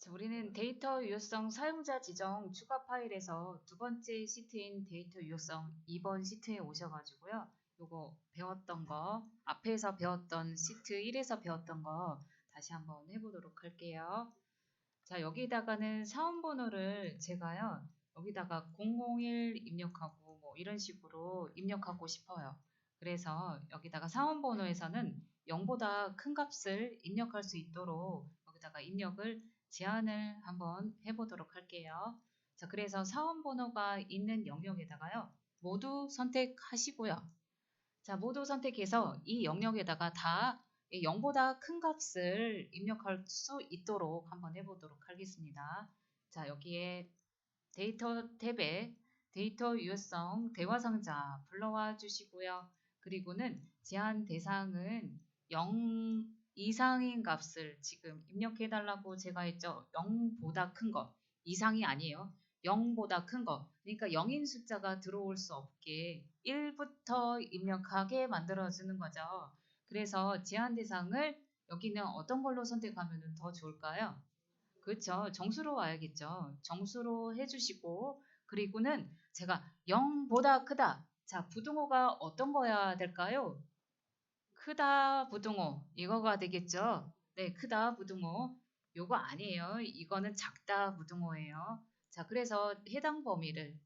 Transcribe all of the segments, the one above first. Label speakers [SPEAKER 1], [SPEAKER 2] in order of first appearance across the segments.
[SPEAKER 1] 자, 우리는 데이터 유효성 사용자 지정 추가 파일에서 두 번째 시트인 데이터 유효성 2번 시트에 오셔가지고요. 요거 배웠던 거, 앞에서 배웠던 시트 1에서 배웠던 거 다시 한번 해보도록 할게요. 자, 여기다가는 사원번호를 제가요, 여기다가 001 입력하고 뭐 이런 식으로 입력하고 싶어요. 그래서 여기다가 사원번호에서는 0보다 큰 값을 입력할 수 있도록 여기다가 입력을 제한을 한번 해보도록 할게요. 자, 그래서 사원번호가 있는 영역에다가요, 모두 선택하시고요. 자, 모두 선택해서 이 영역에다가 다 0보다 큰 값을 입력할 수 있도록 한번 해보도록 하겠습니다. 자, 여기에 데이터 탭에 데이터 유효성 대화 상자 불러와 주시고요. 그리고는 제한 대상은 0 이상인 값을 지금 입력해 달라고 제가 했죠. 0보다 큰 거. 이상이 아니에요. 0보다 큰 거. 그러니까 0인 숫자가 들어올 수 없게 1부터 입력하게 만들어주는 거죠. 그래서 제한 대상을 여기는 어떤 걸로 선택하면 더 좋을까요? 그렇죠. 정수로 와야겠죠. 정수로 해주시고 그리고는 제가 0보다 크다. 자, 부등호가 어떤 거야 될까요? 크다 부등호 이거가 되겠죠. 네, 크다 부등호 요거 아니에요. 이거는 작다 부등호예요. 자, 그래서 해당 범위를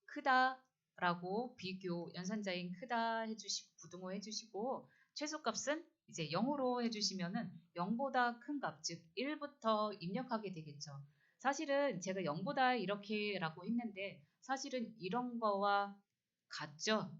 [SPEAKER 1] 크다라고 비교 연산자인 크다 해주시고 부등호 해주시고 최소값은 이제 0으로 해주시면은 0보다 큰 값, 즉 1부터 입력하게 되겠죠. 사실은 제가 0보다 이렇게라고 했는데 사실은 이런 거와 같죠.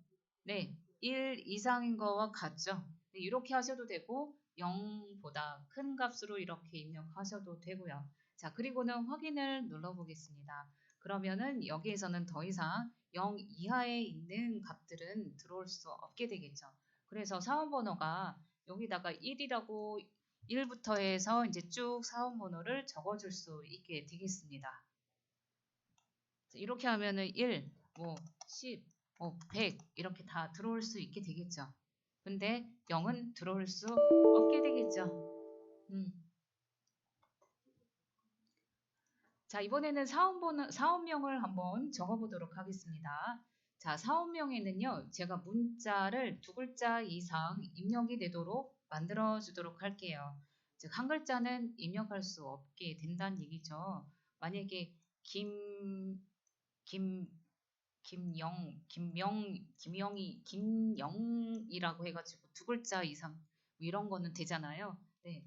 [SPEAKER 1] 네, 1 이상인 거와 같죠. 네, 이렇게 하셔도 되고 0보다 큰 값으로 이렇게 입력하셔도 되고요. 자, 그리고는 확인을 눌러보겠습니다. 그러면은 여기에서는 더 이상 0 이하에 있는 값들은 들어올 수 없게 되겠죠. 그래서 사원번호가 여기다가 1이라고 1부터 해서 이제 쭉 사원번호를 적어줄 수 있게 되겠습니다. 이렇게 하면은 1, 뭐 10, 뭐 100 이렇게 다 들어올 수 있게 되겠죠. 근데 0은 들어올 수 없게 되겠죠. 음. 자, 이번에는 사원명을 한번 적어보도록 하겠습니다. 자, 사원명에는요, 제가 문자를 두 글자 이상 입력이 되도록 만들어 주도록 할게요. 즉, 한 글자는 입력할 수 없게 된다는 얘기죠. 만약에 김, 김영이라고 해가지고 두 글자 이상 뭐 이런 거는 되잖아요. 네,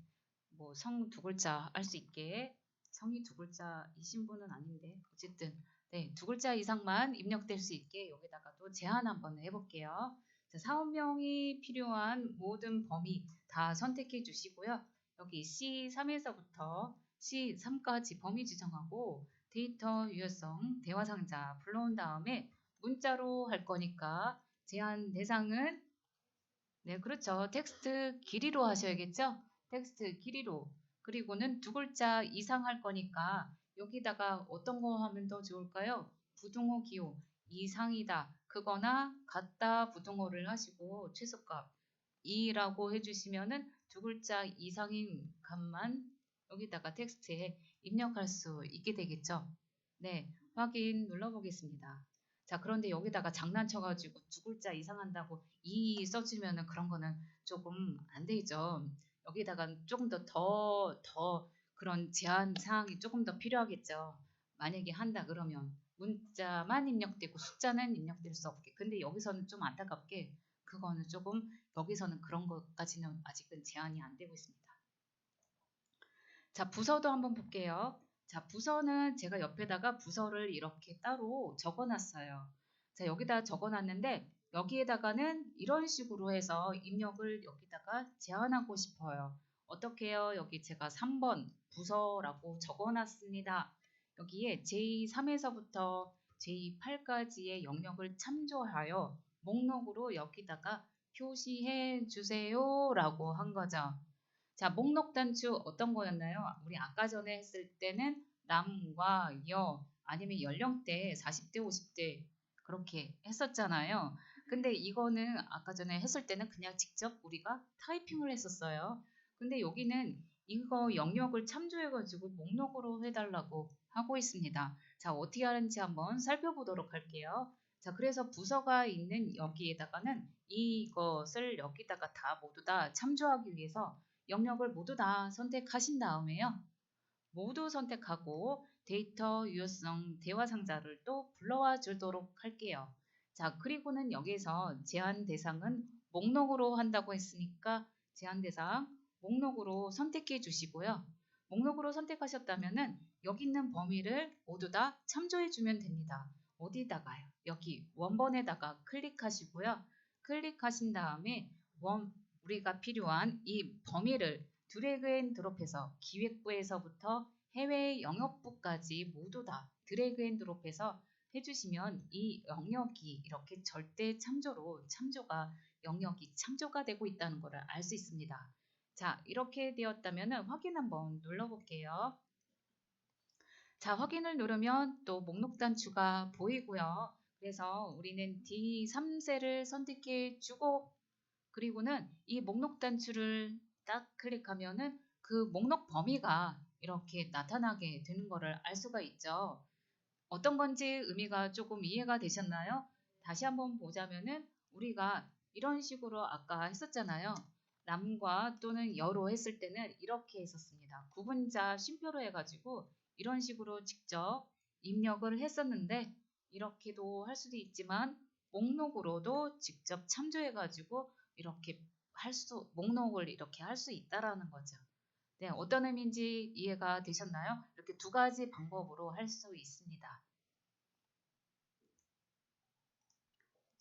[SPEAKER 1] 뭐 성 두 글자 할 수 있게 성이 두 글자이신 분은 아닌데 어쨌든 네, 두 글자 이상만 입력될 수 있게 여기다가 또 제한 한번 해볼게요. 자, 사원명이 필요한 모든 범위 다 선택해 주시고요. 여기 C3에서부터 C3까지 범위 지정하고 데이터 유효성 대화 상자 불러온 다음에 문자로 할 거니까 제한 대상은 네, 그렇죠. 텍스트 길이로 하셔야겠죠? 텍스트 길이로. 그리고는 두 글자 이상 할 거니까 여기다가 어떤 거 하면 더 좋을까요? 부등호 기호 이상이다. 그거나 같다 부등호를 하시고 최소값 2라고 해주시면은 두 글자 이상인 값만 여기다가 텍스트에 입력할 수 있게 되겠죠. 네, 확인 눌러보겠습니다. 자, 그런데 여기다가 장난쳐가지고 두 글자 이상 한다고 이 써주면은 그런 거는 조금 안 되죠. 여기다가 조금 더 그런 제한 사항이 조금 더 필요하겠죠. 만약에 한다 그러면 문자만 입력되고 숫자는 입력될 수 없게. 근데 여기서는 좀 안타깝게 그거는 조금 여기서는 그런 것까지는 아직은 제한이 안 되고 있습니다. 자, 부서도 한번 볼게요. 자, 부서는 제가 옆에다가 부서를 이렇게 따로 적어놨어요. 자, 여기다 적어놨는데 여기에다가는 이런 식으로 해서 입력을 여기다가 제한하고 싶어요. 어떻게 해요? 여기 제가 3번 부서라고 적어놨습니다. 여기에 J3에서부터 J8까지의 영역을 참조하여 목록으로 여기다가 표시해 주세요 라고 한 거죠. 자, 목록 단추 어떤 거였나요? 우리 아까 전에 했을 때는 남과 여 아니면 연령대 40대 50대 그렇게 했었잖아요. 근데 이거는 아까 전에 했을 때는 그냥 직접 우리가 타이핑을 했었어요. 근데 여기는 이거 영역을 참조해가지고 목록으로 해달라고 하고 있습니다. 자, 어떻게 하는지 한번 살펴보도록 할게요. 자, 그래서 부서가 있는 여기에다가는 이것을 여기다가 다 모두 다 참조하기 위해서 영역을 모두 다 선택하신 다음에요. 모두 선택하고 데이터 유효성 대화 상자를 또 불러와 주도록 할게요. 자, 그리고는 여기서 제한 대상은 목록으로 한다고 했으니까 제한 대상 목록으로 선택해 주시고요. 목록으로 선택하셨다면은 여기 있는 범위를 모두 다 참조해 주면 됩니다. 어디다가요? 여기 원본에다가 클릭하시고요. 클릭하신 다음에 우리가 필요한 이 범위를 드래그 앤 드롭해서 기획부에서부터 해외 영역부까지 모두 다 드래그 앤 드롭해서 해주시면 이 영역이 이렇게 절대 참조로 영역이 참조가 되고 있다는 것을 알 수 있습니다. 자, 이렇게 되었다면 확인 한번 눌러볼게요. 자, 확인을 누르면 또 목록 단추가 보이고요. 그래서 우리는 D3셀을 선택해 주고 그리고는 이 목록 단추를 딱 클릭하면은 그 목록 범위가 이렇게 나타나게 되는 것을 알 수가 있죠. 어떤 건지 의미가 조금 이해가 되셨나요? 다시 한번 보자면은 우리가 이런 식으로 아까 했었잖아요. 남과 또는 여로 했을 때는 이렇게 했었습니다. 구분자 쉼표로 해가지고 이런 식으로 직접 입력을 했었는데 이렇게도 할 수도 있지만 목록으로도 직접 참조해가지고 이렇게 목록을 이렇게 할 수 있다라는 거죠. 네, 어떤 의미인지 이해가 되셨나요? 이렇게 두 가지 방법으로 할 수 있습니다.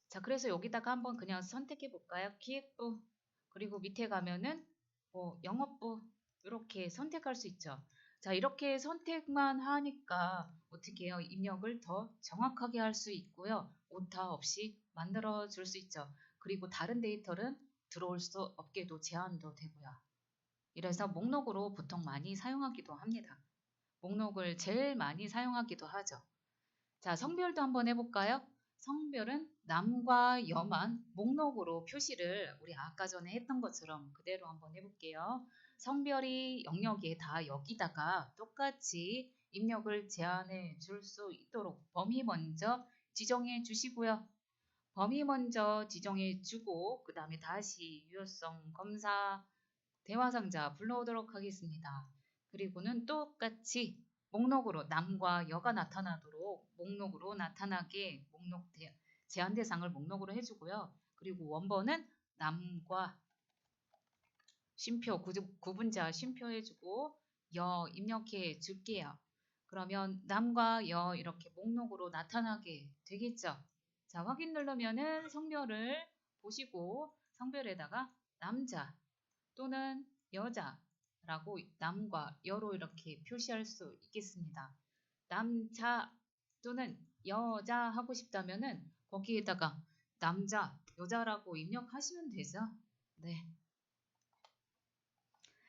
[SPEAKER 1] 자, 그래서 여기다가 한번 그냥 선택해 볼까요? 기획부, 그리고 밑에 가면은 영업부 이렇게 선택할 수 있죠. 자, 이렇게 선택만 하니까 어떻게 해요? 입력을 더 정확하게 할 수 있고요. 오타 없이 만들어 줄 수 있죠. 그리고 다른 데이터는 들어올 수 없게도 제한도 되고요. 이래서 목록으로 보통 많이 사용하기도 합니다. 목록을 제일 많이 사용하기도 하죠. 자, 성별도 한번 해볼까요? 성별은 남과 여만 목록으로 표시를 우리 아까 전에 했던 것처럼 그대로 한번 해볼게요. 성별이 영역에 다 여기다가 똑같이 입력을 제한해 줄 수 있도록 범위 먼저 지정해 주시고요. 범위 먼저 지정해 주고 그 다음에 다시 유효성 검사 대화상자 불러오도록 하겠습니다. 그리고는 똑같이 목록으로 남과 여가 나타나도록 목록으로 나타나게 제한 대상을 목록으로 해주고요. 그리고 원본은 남과 쉼표 구분자 쉼표 해주고 여 입력해 줄게요. 그러면 남과 여 이렇게 목록으로 나타나게 되겠죠. 자, 확인 누르면은 성별을 보시고 성별에다가 남자 또는 여자라고 남과 여로 이렇게 표시할 수 있겠습니다. 남자 또는 여자 하고 싶다면은 거기에다가 남자, 여자라고 입력하시면 되죠. 네.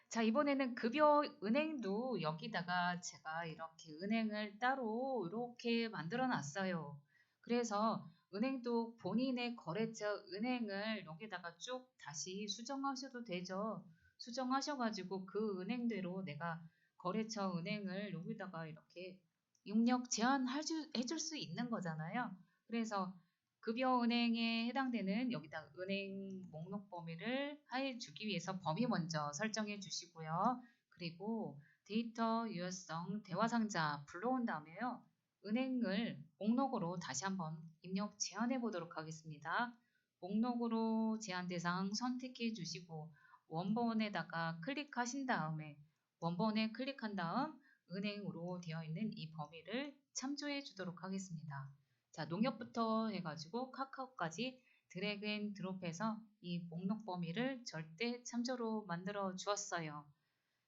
[SPEAKER 1] 자, 이번에는 급여 은행도 여기다가 제가 이렇게 은행을 따로 이렇게 만들어 놨어요. 그래서 은행도 본인의 거래처 은행을 여기다가 쭉 다시 수정하셔도 되죠. 수정하셔가지고 그 은행대로 내가 거래처 은행을 여기다가 이렇게 입력 제한해줄 수 있는 거잖아요. 그래서 급여은행에 해당되는 여기다 은행 목록 범위를 해주기 위해서 범위 먼저 설정해 주시고요. 그리고 데이터 유효성 대화상자 불러온 다음에요. 은행을 목록으로 다시 한번 입력 제한해 보도록 하겠습니다. 목록으로 제한 대상 선택해 주시고 원본에다가 클릭하신 다음에 원본에 클릭한 다음 은행으로 되어 있는 이 범위를 참조해 주도록 하겠습니다. 자, 농협부터 해가지고 카카오까지 드래그 앤 드롭해서 이 목록 범위를 절대 참조로 만들어 주었어요.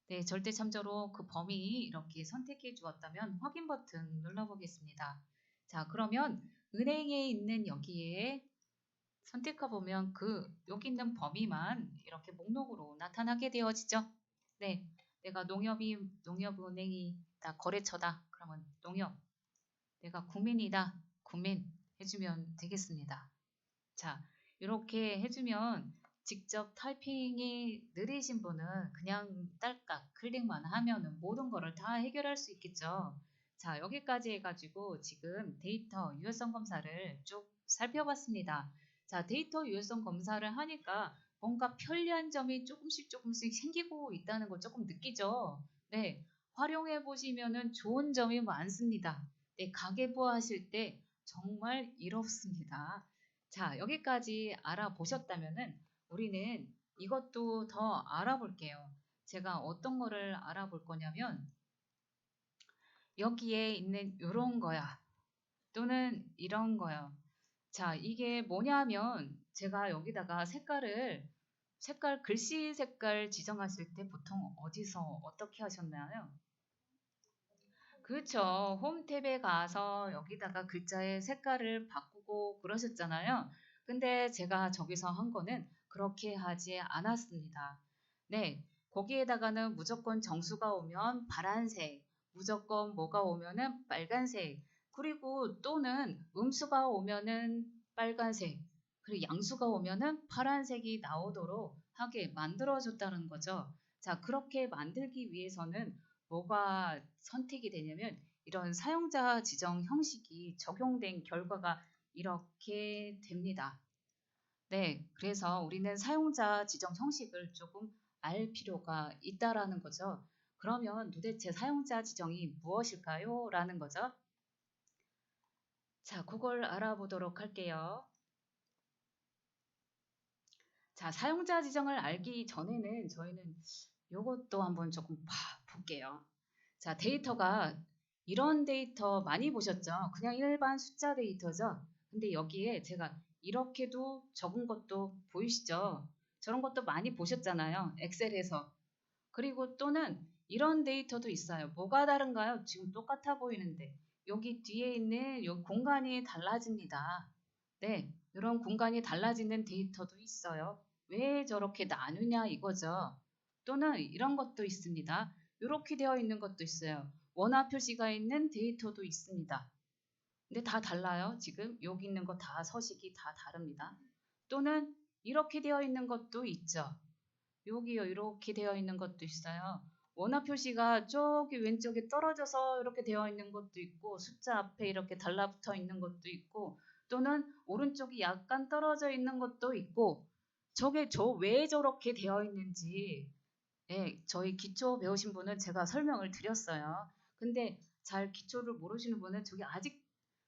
[SPEAKER 1] 네, 절대 참조로 그 범위 이렇게 선택해 주었다면 확인 버튼 눌러보겠습니다. 자, 그러면 은행에 있는 여기에 선택해 보면 여기 있는 범위만 이렇게 목록으로 나타나게 되어지죠. 네, 내가 농협은행이다 거래처다. 그러면 농협. 내가 국민이다. 국민 해주면 되겠습니다. 자, 이렇게 해주면 직접 타이핑이 느리신 분은 그냥 딸깍 클릭만 하면은 모든 거를 다 해결할 수 있겠죠. 자, 여기까지 해가지고 지금 데이터 유효성 검사를 쭉 살펴봤습니다. 자, 데이터 유효성 검사를 하니까 뭔가 편리한 점이 조금씩 생기고 있다는 걸 조금 느끼죠. 네, 활용해 보시면은 좋은 점이 많습니다. 네, 가계부 하실 때 정말 이롭습니다. 자, 여기까지 알아보셨다면은 우리는 이것도 더 알아볼게요. 제가 어떤 거를 알아볼 거냐면 여기에 있는 이런 거야. 또는 이런 거요. 자, 이게 뭐냐면 제가 여기다가 글씨 색깔 지정하실 때 보통 어디서 어떻게 하셨나요? 그렇죠. 홈 탭에 가서 여기다가 글자의 색깔을 바꾸고 그러셨잖아요. 근데 제가 저기서 한 거는 그렇게 하지 않았습니다. 네, 거기에다가는 무조건 정수가 오면 파란색, 무조건 뭐가 오면은 빨간색, 그리고 또는 음수가 오면은 빨간색, 그리고 양수가 오면은 파란색이 나오도록 하게 만들어줬다는 거죠. 자, 그렇게 만들기 위해서는 뭐가 선택이 되냐면 이런 사용자 지정 형식이 적용된 결과가 이렇게 됩니다. 네, 그래서 우리는 사용자 지정 형식을 조금 알 필요가 있다라는 거죠. 그러면 도대체 사용자 지정이 무엇일까요? 라는 거죠. 자, 그걸 알아보도록 할게요. 자, 사용자 지정을 알기 전에는 저희는 이것도 한번 조금 볼게요. 자, 데이터가 이런 데이터 많이 보셨죠? 그냥 일반 숫자 데이터죠? 근데 여기에 제가 이렇게도 적은 것도 보이시죠? 저런 것도 많이 보셨잖아요. 엑셀에서. 그리고 또는 이런 데이터도 있어요. 뭐가 다른가요? 지금 똑같아 보이는데 여기 뒤에 있는 요 공간이 달라집니다. 네, 이런 공간이 달라지는 데이터도 있어요. 왜 저렇게 나누냐 이거죠. 또는 이런 것도 있습니다. 이렇게 되어 있는 것도 있어요. 원화 표시가 있는 데이터도 있습니다. 근데 다 달라요. 지금 여기 있는 거 다 서식이 다 다릅니다. 또는 이렇게 되어 있는 것도 있죠. 여기요, 이렇게 되어 있는 것도 있어요. 원화 표시가 저기 왼쪽에 떨어져서 이렇게 되어 있는 것도 있고, 숫자 앞에 이렇게 달라붙어 있는 것도 있고, 또는 오른쪽이 약간 떨어져 있는 것도 있고, 저게 왜 저렇게 되어 있는지, 예, 저희 기초 배우신 분은 제가 설명을 드렸어요. 근데 잘 기초를 모르시는 분은 저게 아직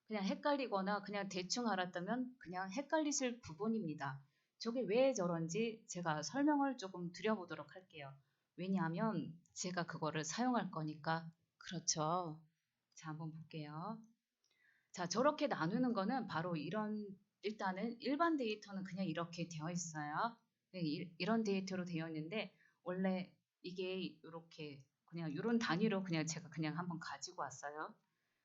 [SPEAKER 1] 그냥 헷갈리거나 그냥 대충 알았다면 그냥 헷갈리실 부분입니다. 저게 왜 저런지 제가 설명을 조금 드려보도록 할게요. 왜냐하면 제가 그거를 사용할 거니까. 그렇죠. 자, 한번 볼게요. 자, 저렇게 나누는 거는 바로 일단은 일반 데이터는 그냥 이렇게 되어 있어요. 네, 이런 데이터로 되어 있는데, 원래 이게 이렇게 그냥 이런 단위로 그냥 제가 그냥 한번 가지고 왔어요.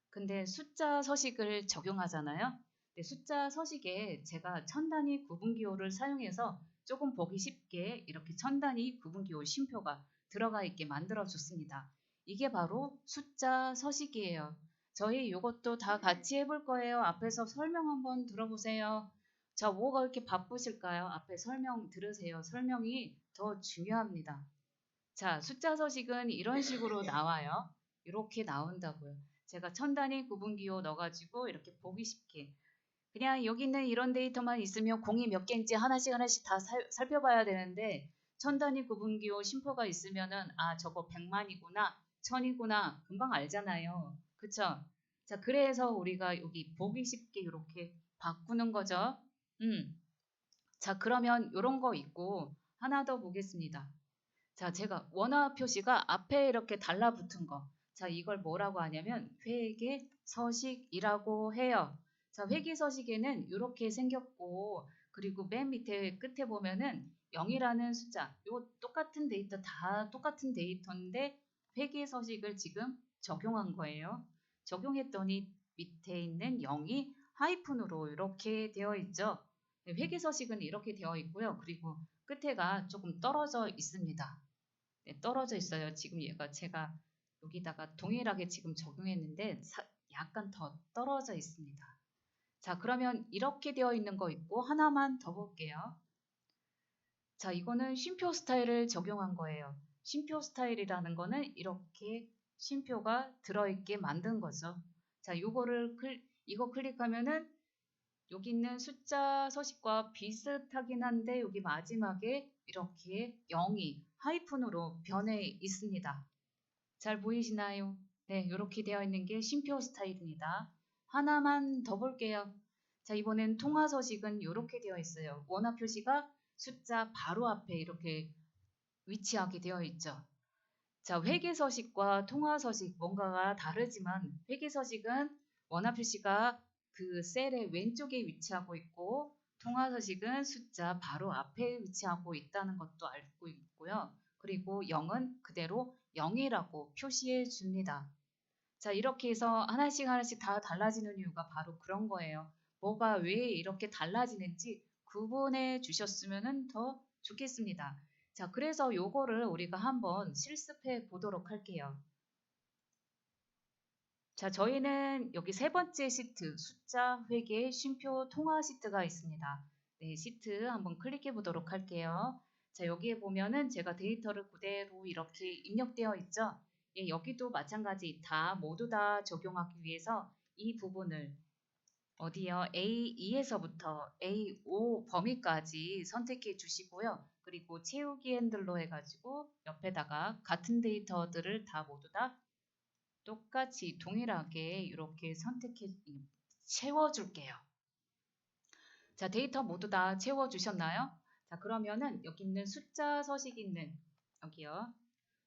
[SPEAKER 1] 근데 숫자 서식을 적용하잖아요. 근데 숫자 서식에 제가 천 단위 구분기호를 사용해서 조금 보기 쉽게 이렇게 천 단위 구분기호 쉼표가 들어가 있게 만들어 줬습니다. 이게 바로 숫자 서식이에요. 저희 이것도 다 같이 해볼 거예요. 앞에서 설명 한번 들어보세요. 자, 뭐가 이렇게 바쁘실까요? 앞에 설명 들으세요. 설명이 더 중요합니다. 자, 숫자 서식은 이런 식으로 나와요. 이렇게 나온다고요. 제가 천 단위 구분기호 넣어가지고 이렇게 보기 쉽게. 그냥 여기 있는 이런 데이터만 있으면 공이 몇 개인지 하나씩 다 살펴봐야 되는데 천 단위 구분기호 심표가 있으면은 아 저거 100만이구나 1000이구나 금방 알잖아요. 그쵸? 자, 그래서 우리가 여기 보기 쉽게 이렇게 바꾸는 거죠. 자, 그러면 이런 거 있고 하나 더 보겠습니다. 자, 제가 원화 표시가 앞에 이렇게 달라붙은 거. 자, 이걸 뭐라고 하냐면 회계 서식이라고 해요. 자, 회계 서식에는 이렇게 생겼고, 그리고 맨 밑에 끝에 보면은 0이라는 숫자. 요 똑같은 데이터 다 똑같은 데이터인데 회계 서식을 지금 적용한 거예요. 적용했더니 밑에 있는 0이 하이픈으로 이렇게 되어 있죠. 회계 서식은 이렇게 되어 있고요. 그리고 끝에가 조금 떨어져 있습니다. 네, 떨어져 있어요. 지금 얘가 제가 여기다가 동일하게 지금 적용했는데 약간 더 떨어져 있습니다. 자, 그러면 이렇게 되어 있는 거 있고 하나만 더 볼게요. 자, 이거는 쉼표 스타일을 적용한 거예요. 쉼표 스타일이라는 거는 이렇게 쉼표가 들어있게 만든 거죠. 자, 이거 클릭하면은 여기 있는 숫자 서식과 비슷하긴 한데 여기 마지막에 이렇게 0이 하이픈으로 변해 있습니다. 잘 보이시나요? 네, 이렇게 되어 있는 게 쉼표 스타일입니다. 하나만 더 볼게요. 자, 이번엔 통화 서식은 이렇게 되어 있어요. 원화 표시가 숫자 바로 앞에 이렇게 위치하게 되어 있죠. 자, 회계 서식과 통화 서식 뭔가가 다르지만 회계 서식은 원화 표시가 그 셀의 왼쪽에 위치하고 있고 통화 서식은 숫자 바로 앞에 위치하고 있다는 것도 알고 있고요. 그리고 0은 그대로 0이라고 표시해 줍니다. 자, 이렇게 해서 하나씩 하나씩 다 달라지는 이유가 바로 그런 거예요. 뭐가 왜 이렇게 달라지는지 구분해 주셨으면 더 좋겠습니다. 자, 그래서 요거를 우리가 한번 실습해 보도록 할게요. 자, 저희는 여기 세 번째 시트, 숫자, 회계, 쉼표, 통화 시트가 있습니다. 네, 시트 한번 클릭해 보도록 할게요. 자, 여기에 보면은 제가 데이터를 그대로 이렇게 입력되어 있죠. 예, 여기도 마찬가지 모두 다 적용하기 위해서 이 부분을 어디요? A2에서부터 A5 범위까지 선택해 주시고요. 그리고 채우기 핸들로 해가지고 옆에다가 같은 데이터들을 다 모두 다 똑같이 동일하게 이렇게 채워줄게요. 자, 데이터 모두 다 채워주셨나요? 자, 그러면은 여기 있는 숫자 서식 있는 여기요.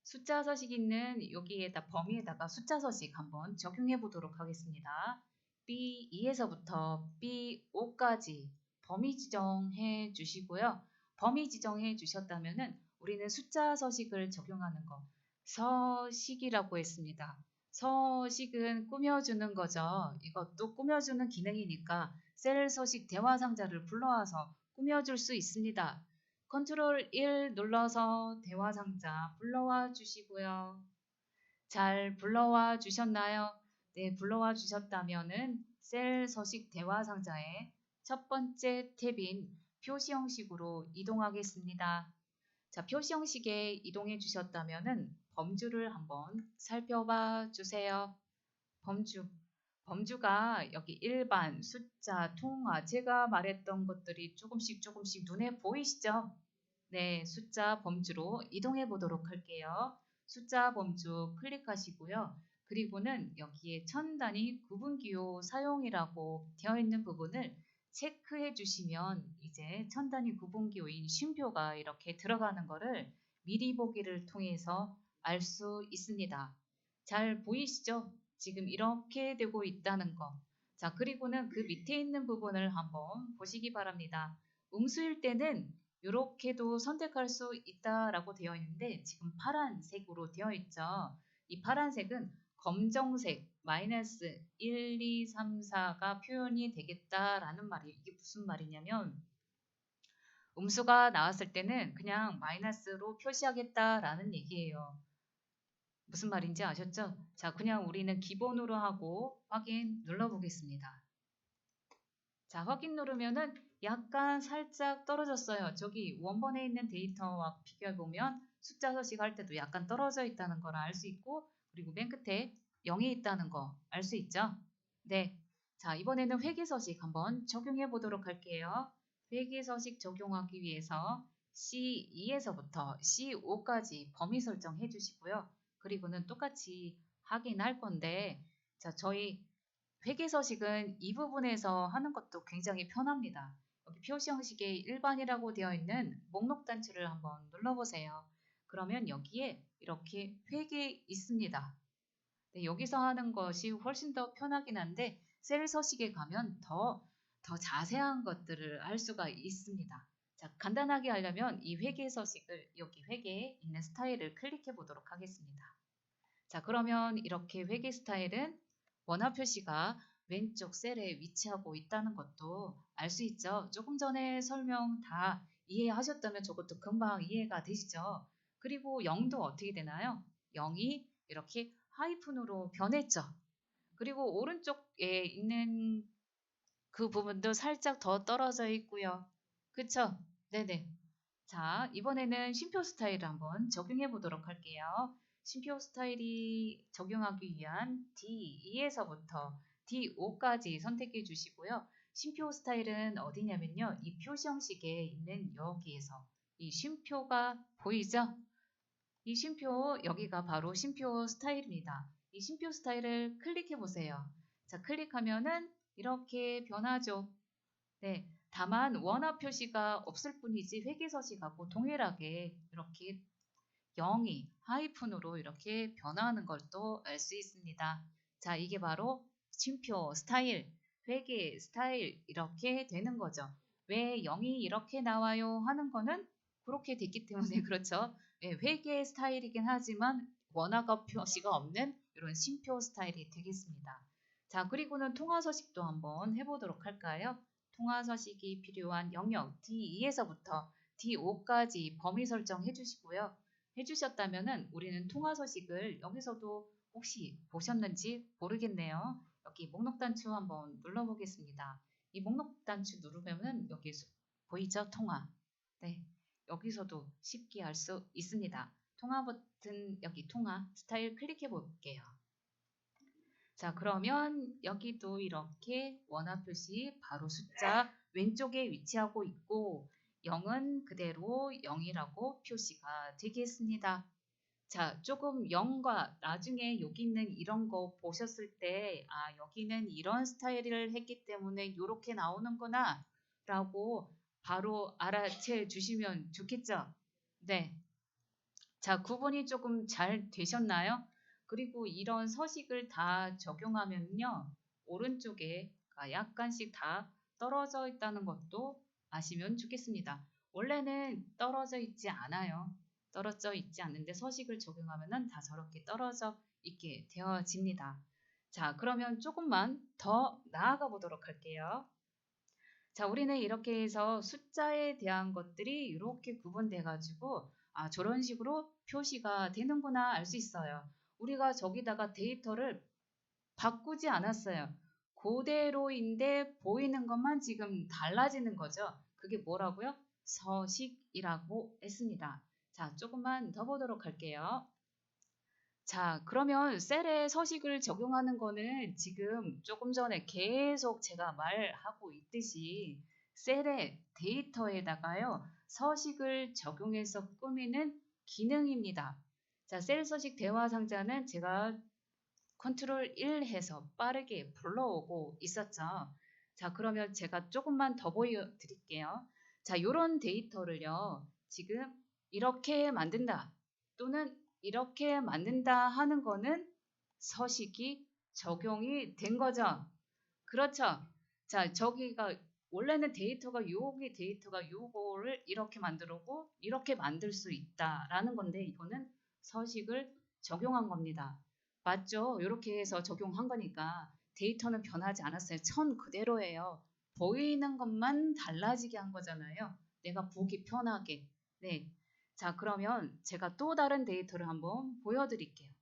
[SPEAKER 1] 숫자 서식 있는 여기에다 범위에다가 숫자 서식 한번 적용해 보도록 하겠습니다. B2에서부터 B5까지 범위 지정해 주시고요. 범위 지정해 주셨다면은 우리는 숫자 서식을 적용하는 거 서식이라고 했습니다. 서식은 꾸며주는 거죠. 이것도 꾸며주는 기능이니까 셀 서식 대화 상자를 불러와서 꾸며줄 수 있습니다. 컨트롤 1 눌러서 대화 상자 불러와 주시고요. 잘 불러와 주셨나요? 네, 불러와 주셨다면은 셀 서식 대화 상자의 첫 번째 탭인 표시 형식으로 이동하겠습니다. 자, 표시 형식에 이동해 주셨다면은 범주를 한번 살펴봐 주세요. 범주가 여기 일반, 숫자, 통화, 제가 말했던 것들이 조금씩 눈에 보이시죠? 네, 숫자 범주로 이동해 보도록 할게요. 숫자 범주 클릭하시고요. 그리고는 여기에 천 단위 구분기호 사용이라고 되어 있는 부분을 체크해 주시면 이제 천 단위 구분기호인 쉼표가 이렇게 들어가는 거를 미리 보기를 통해서 알 수 있습니다. 잘 보이시죠? 지금 이렇게 되고 있다는 거. 자, 그리고는 그 밑에 있는 부분을 한번 보시기 바랍니다. 음수일 때는 이렇게도 선택할 수 있다라고 되어 있는데 지금 파란색으로 되어 있죠. 이 파란색은 검정색 마이너스 1, 2, 3, 4가 표현이 되겠다라는 말이 이게 무슨 말이냐면 음수가 나왔을 때는 그냥 마이너스로 표시하겠다라는 얘기예요. 무슨 말인지 아셨죠? 자, 그냥 우리는 기본으로 하고 확인 눌러보겠습니다. 자, 확인 누르면은 약간 살짝 떨어졌어요. 저기 원본에 있는 데이터와 비교해보면 숫자 서식 할 때도 약간 떨어져 있다는 걸 알 수 있고 그리고 맨 끝에 0이 있다는 거 알 수 있죠? 네. 자, 이번에는 회계 서식 한번 적용해 보도록 할게요. 회계 서식 적용하기 위해서 C2에서부터 C5까지 범위 설정해 주시고요. 그리고는 똑같이 확인할 건데 자, 저희 회계서식은 이 부분에서 하는 것도 굉장히 편합니다. 여기 표시 형식에 일반이라고 되어 있는 목록 단추를 한번 눌러보세요. 그러면 여기에 이렇게 회계 있습니다. 네, 여기서 하는 것이 훨씬 더 편하긴 한데 셀 서식에 가면 더 자세한 것들을 할 수가 있습니다. 자, 간단하게 하려면 이 회계 서식을 여기 회계에 있는 스타일을 클릭해 보도록 하겠습니다. 자, 그러면 이렇게 회계 스타일은 원화 표시가 왼쪽 셀에 위치하고 있다는 것도 알 수 있죠. 조금 전에 설명 다 이해하셨다면 저것도 금방 이해가 되시죠. 그리고 0도 어떻게 되나요? 0이 이렇게 하이픈으로 변했죠. 그리고 오른쪽에 있는 그 부분도 살짝 더 떨어져 있고요. 그쵸? 네네. 자, 이번에는 쉼표 스타일을 한번 적용해 보도록 할게요. 쉼표 스타일이 적용하기 위한 D2에서부터 D5까지 선택해 주시고요. 쉼표 스타일은 어디냐면요. 이 표시 형식에 있는 여기에서 이 쉼표가 보이죠? 이 쉼표 여기가 바로 쉼표 스타일입니다. 이 쉼표 스타일을 클릭해 보세요. 자, 클릭하면은 이렇게 변하죠. 네, 다만 원화 표시가 없을 뿐이지 회계서식하고 동일하게 이렇게 0이 하이픈으로 이렇게 변화하는 걸 또 알 수 있습니다. 자, 이게 바로 쉼표 스타일, 회계 스타일 이렇게 되는 거죠. 왜 0이 이렇게 나와요 하는 거는 그렇게 됐기 때문에 그렇죠. 네, 회계 스타일이긴 하지만 원화가 표시가 없는 이런 쉼표 스타일이 되겠습니다. 자, 그리고는 통화서식도 한번 해보도록 할까요? 통화서식이 필요한 영역 D2에서부터 D5까지 범위 설정해 주시고요. 해주셨다면은 우리는 통화서식을 여기서도 혹시 보셨는지 모르겠네요. 여기 목록 단추 한번 눌러보겠습니다. 이 목록 단추 누르면은 여기 보이죠? 통화. 네, 여기서도 쉽게 알 수 있습니다. 통화 버튼 여기 통화 스타일 클릭해 볼게요. 자, 그러면 여기도 이렇게 원화 표시 바로 숫자 왼쪽에 위치하고 있고 0은 그대로 0이라고 표시가 되겠습니다. 자, 조금 0과 나중에 여기 있는 이런 거 보셨을 때, 아, 여기는 이런 스타일을 했기 때문에 이렇게 나오는구나 라고 바로 알아채 주시면 좋겠죠? 네. 자, 구분이 조금 잘 되셨나요? 그리고 이런 서식을 다 적용하면요. 오른쪽에 약간씩 다 떨어져 있다는 것도 아시면 좋겠습니다. 원래는 떨어져 있지 않아요. 떨어져 있지 않는데 서식을 적용하면 다 저렇게 떨어져 있게 되어집니다. 자, 그러면 조금만 더 나아가 보도록 할게요. 자, 우리는 이렇게 해서 숫자에 대한 것들이 이렇게 구분돼 가지고 아, 저런 식으로 표시가 되는구나 알 수 있어요. 우리가 저기다가 데이터를 바꾸지 않았어요. 그대로인데 보이는 것만 지금 달라지는 거죠. 그게 뭐라고요? 서식이라고 했습니다. 자, 조금만 더 보도록 할게요. 자, 그러면 셀에 서식을 적용하는 거는 지금 조금 전에 계속 제가 말하고 있듯이 셀의 데이터에다가요, 서식을 적용해서 꾸미는 기능입니다. 자, 셀 서식 대화 상자는 제가 컨트롤 1 해서 빠르게 불러오고 있었죠. 자, 그러면 제가 조금만 더 보여드릴게요. 자, 요런 데이터를요, 지금 이렇게 만든다 또는 이렇게 만든다 하는 거는 서식이 적용이 된 거죠. 그렇죠. 자, 저기가 원래는 데이터가 여기 데이터가 요거를 이렇게 만들고 이렇게 만들 수 있다라는 건데 이거는 서식을 적용한 겁니다. 맞죠? 이렇게 해서 적용한 거니까 데이터는 변하지 않았어요. 천 그대로예요. 보이는 것만 달라지게 한 거잖아요. 내가 보기 편하게. 네. 자, 그러면 제가 또 다른 데이터를 한번 보여드릴게요.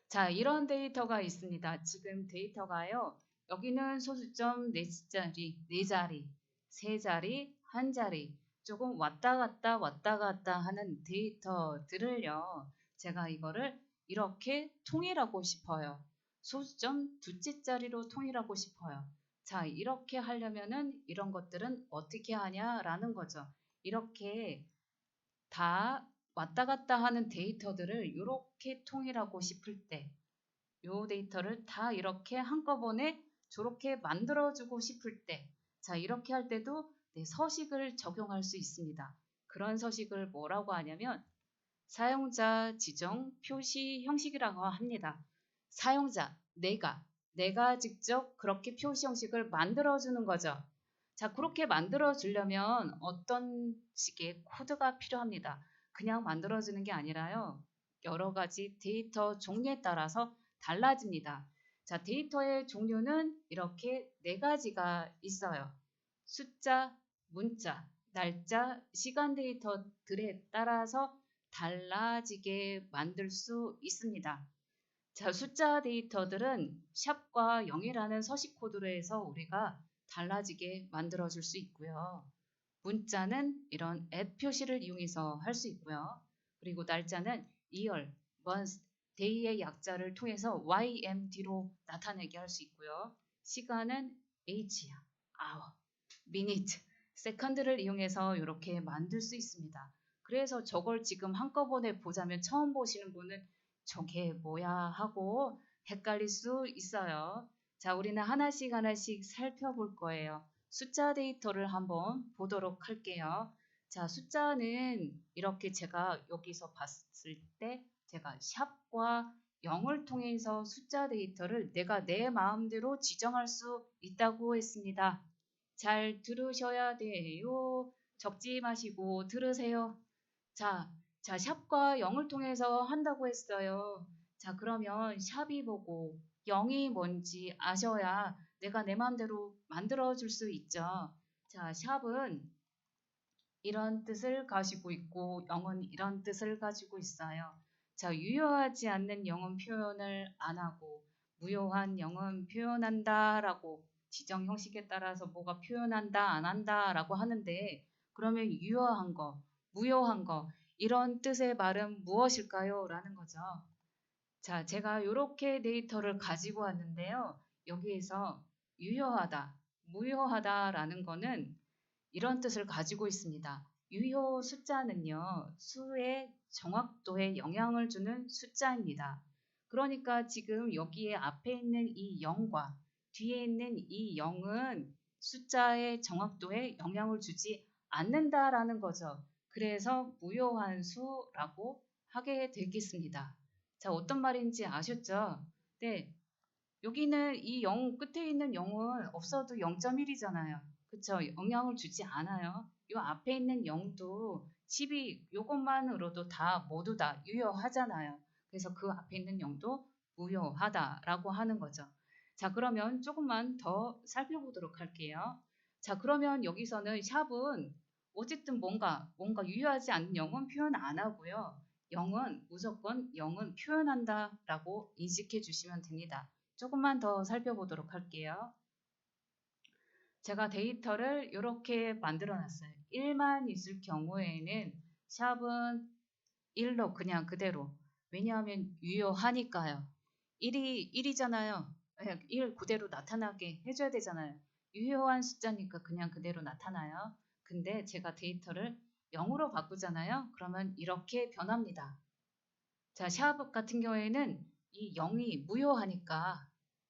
[SPEAKER 1] 자, 이런 데이터가 있습니다. 지금 데이터가요. 여기는 소수점 4자리, 4자리, 3자리, 1자리 조금 왔다 갔다 하는 데이터들을요. 제가 이거를 이렇게 통일하고 싶어요. 소수점 둘째 자리로 통일하고 싶어요. 자, 이렇게 하려면은 이런 것들은 어떻게 하냐라는 거죠. 이렇게 다 왔다 갔다 하는 데이터들을 이렇게 통일하고 싶을 때, 요 데이터를 다 이렇게 한꺼번에 저렇게 만들어주고 싶을 때, 자, 이렇게 할 때도 네, 서식을 적용할 수 있습니다. 그런 서식을 뭐라고 하냐면 사용자 지정 표시 형식이라고 합니다. 사용자, 내가 직접 그렇게 표시 형식을 만들어주는 거죠. 자, 그렇게 만들어주려면 어떤 식의 코드가 필요합니다. 그냥 만들어주는 게 아니라요. 여러 가지 데이터 종류에 따라서 달라집니다. 자, 데이터의 종류는 이렇게 4가지가 있어요. 숫자, 문자, 날짜, 시간 데이터들에 따라서 달라지게 만들 수 있습니다. 자, 숫자 데이터들은 샵과 0이라는 서식 코드로 해서 우리가 달라지게 만들어 줄 수 있고요. 문자는 이런 at 표시를 이용해서 할 수 있고요. 그리고 날짜는 year, month, day의 약자를 통해서 YMD로 나타내게 할 수 있고요. 시간은 H, hour, minute, second를 이용해서 이렇게 만들 수 있습니다. 그래서 저걸 지금 한꺼번에 보자면 처음 보시는 분은 저게 뭐야 하고 헷갈릴 수 있어요. 자, 우리는 하나씩 하나씩 살펴볼 거예요. 숫자 데이터를 한번 보도록 할게요. 자, 숫자는 이렇게 제가 여기서 봤을 때 제가 샵과 0을 통해서 숫자 데이터를 내가 내 마음대로 지정할 수 있다고 했습니다. 잘 들으셔야 돼요. 적지 마시고 들으세요. 자, 샵과 0을 통해서 한다고 했어요. 자, 그러면 샵이 뭐고 0이 뭔지 아셔야 내가 내 마음대로 만들어 줄 수 있죠. 자, 샵은 이런 뜻을 가지고 있고 0은 이런 뜻을 가지고 있어요. 자, 유효하지 않는 0은 표현을 안 하고 무효한 0은 표현한다 라고 지정 형식에 따라서 뭐가 표현한다 안 한다 라고 하는데 그러면 유효한 거, 무효한 거 이런 뜻의 말은 무엇일까요? 라는 거죠. 자, 제가 이렇게 데이터를 가지고 왔는데요. 여기에서 유효하다, 무효하다라는 거는 이런 뜻을 가지고 있습니다. 유효 숫자는요, 수의 정확도에 영향을 주는 숫자입니다. 그러니까 지금 여기에 앞에 있는 이 0과 뒤에 있는 이 0은 숫자의 정확도에 영향을 주지 않는다라는 거죠. 그래서 무효한 수라고 하게 되겠습니다. 자, 어떤 말인지 아셨죠? 네. 여기는 이 0 끝에 있는 0은 없어도 0.1이잖아요. 그쵸? 영향을 주지 않아요. 요 앞에 있는 0도 12 요것만으로도 다 모두 다 유효하잖아요. 그래서 그 앞에 있는 0도 무효하다라고 하는 거죠. 자, 그러면 조금만 더 살펴보도록 할게요. 자, 그러면 여기서는 샵은 어쨌든 뭔가 유효하지 않는 0은 표현 안 하고요. 0은 무조건 0은 표현한다라고 인식해 주시면 됩니다. 조금만 더 살펴보도록 할게요. 제가 데이터를 이렇게 만들어 놨어요. 1만 있을 경우에는 샵은 1로 그냥 그대로. 왜냐하면 유효하니까요. 1이잖아요. 1 그대로 나타나게 해줘야 되잖아요. 유효한 숫자니까 그냥 그대로 나타나요. 근데 제가 데이터를 0으로 바꾸잖아요. 그러면 이렇게 변합니다. 자, 샵 같은 경우에는 이 0이 무효하니까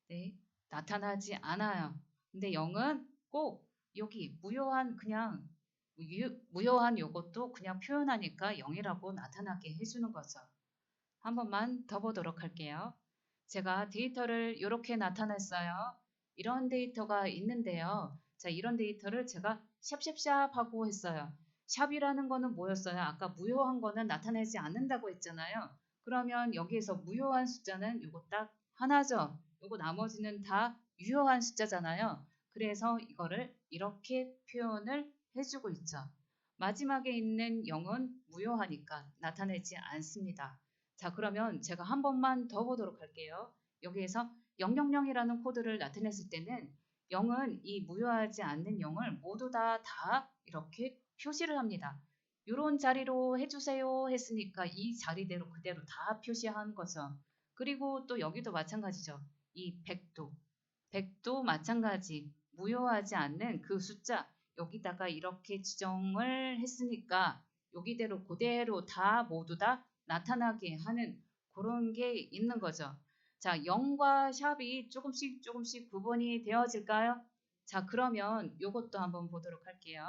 [SPEAKER 1] 네, 나타나지 않아요. 근데 0은 꼭 여기 무효한 그냥 무효한 요것도 그냥 표현하니까 0이라고 나타나게 해주는 거죠. 한 번만 더 보도록 할게요. 제가 데이터를 이렇게 나타냈어요. 이런 데이터가 있는데요. 자, 이런 데이터를 제가 샵샵샵 하고 했어요. 샵이라는 거는 뭐였어요? 아까 무효한 거는 나타내지 않는다고 했잖아요. 그러면 여기에서 무효한 숫자는 이거 딱 하나죠. 이거 나머지는 다 유효한 숫자잖아요. 그래서 이거를 이렇게 표현을 해주고 있죠. 마지막에 있는 0은 무효하니까 나타내지 않습니다. 자, 그러면 제가 한 번만 더 보도록 할게요. 여기에서 000이라는 코드를 나타냈을 때는 0은 이 무효하지 않는 0을 모두 다 이렇게 표시를 합니다. 이런 자리로 해주세요 했으니까 이 자리대로 그대로 다 표시한 거죠. 그리고 또 여기도 마찬가지죠. 이 100도 마찬가지 무효하지 않는 그 숫자 여기다가 이렇게 지정을 했으니까 여기대로 그대로 다 모두 다 나타나게 하는 그런 게 있는 거죠. 자, 0과 샵이 조금씩 구분이 되어질까요? 자, 그러면 이것도 한번 보도록 할게요.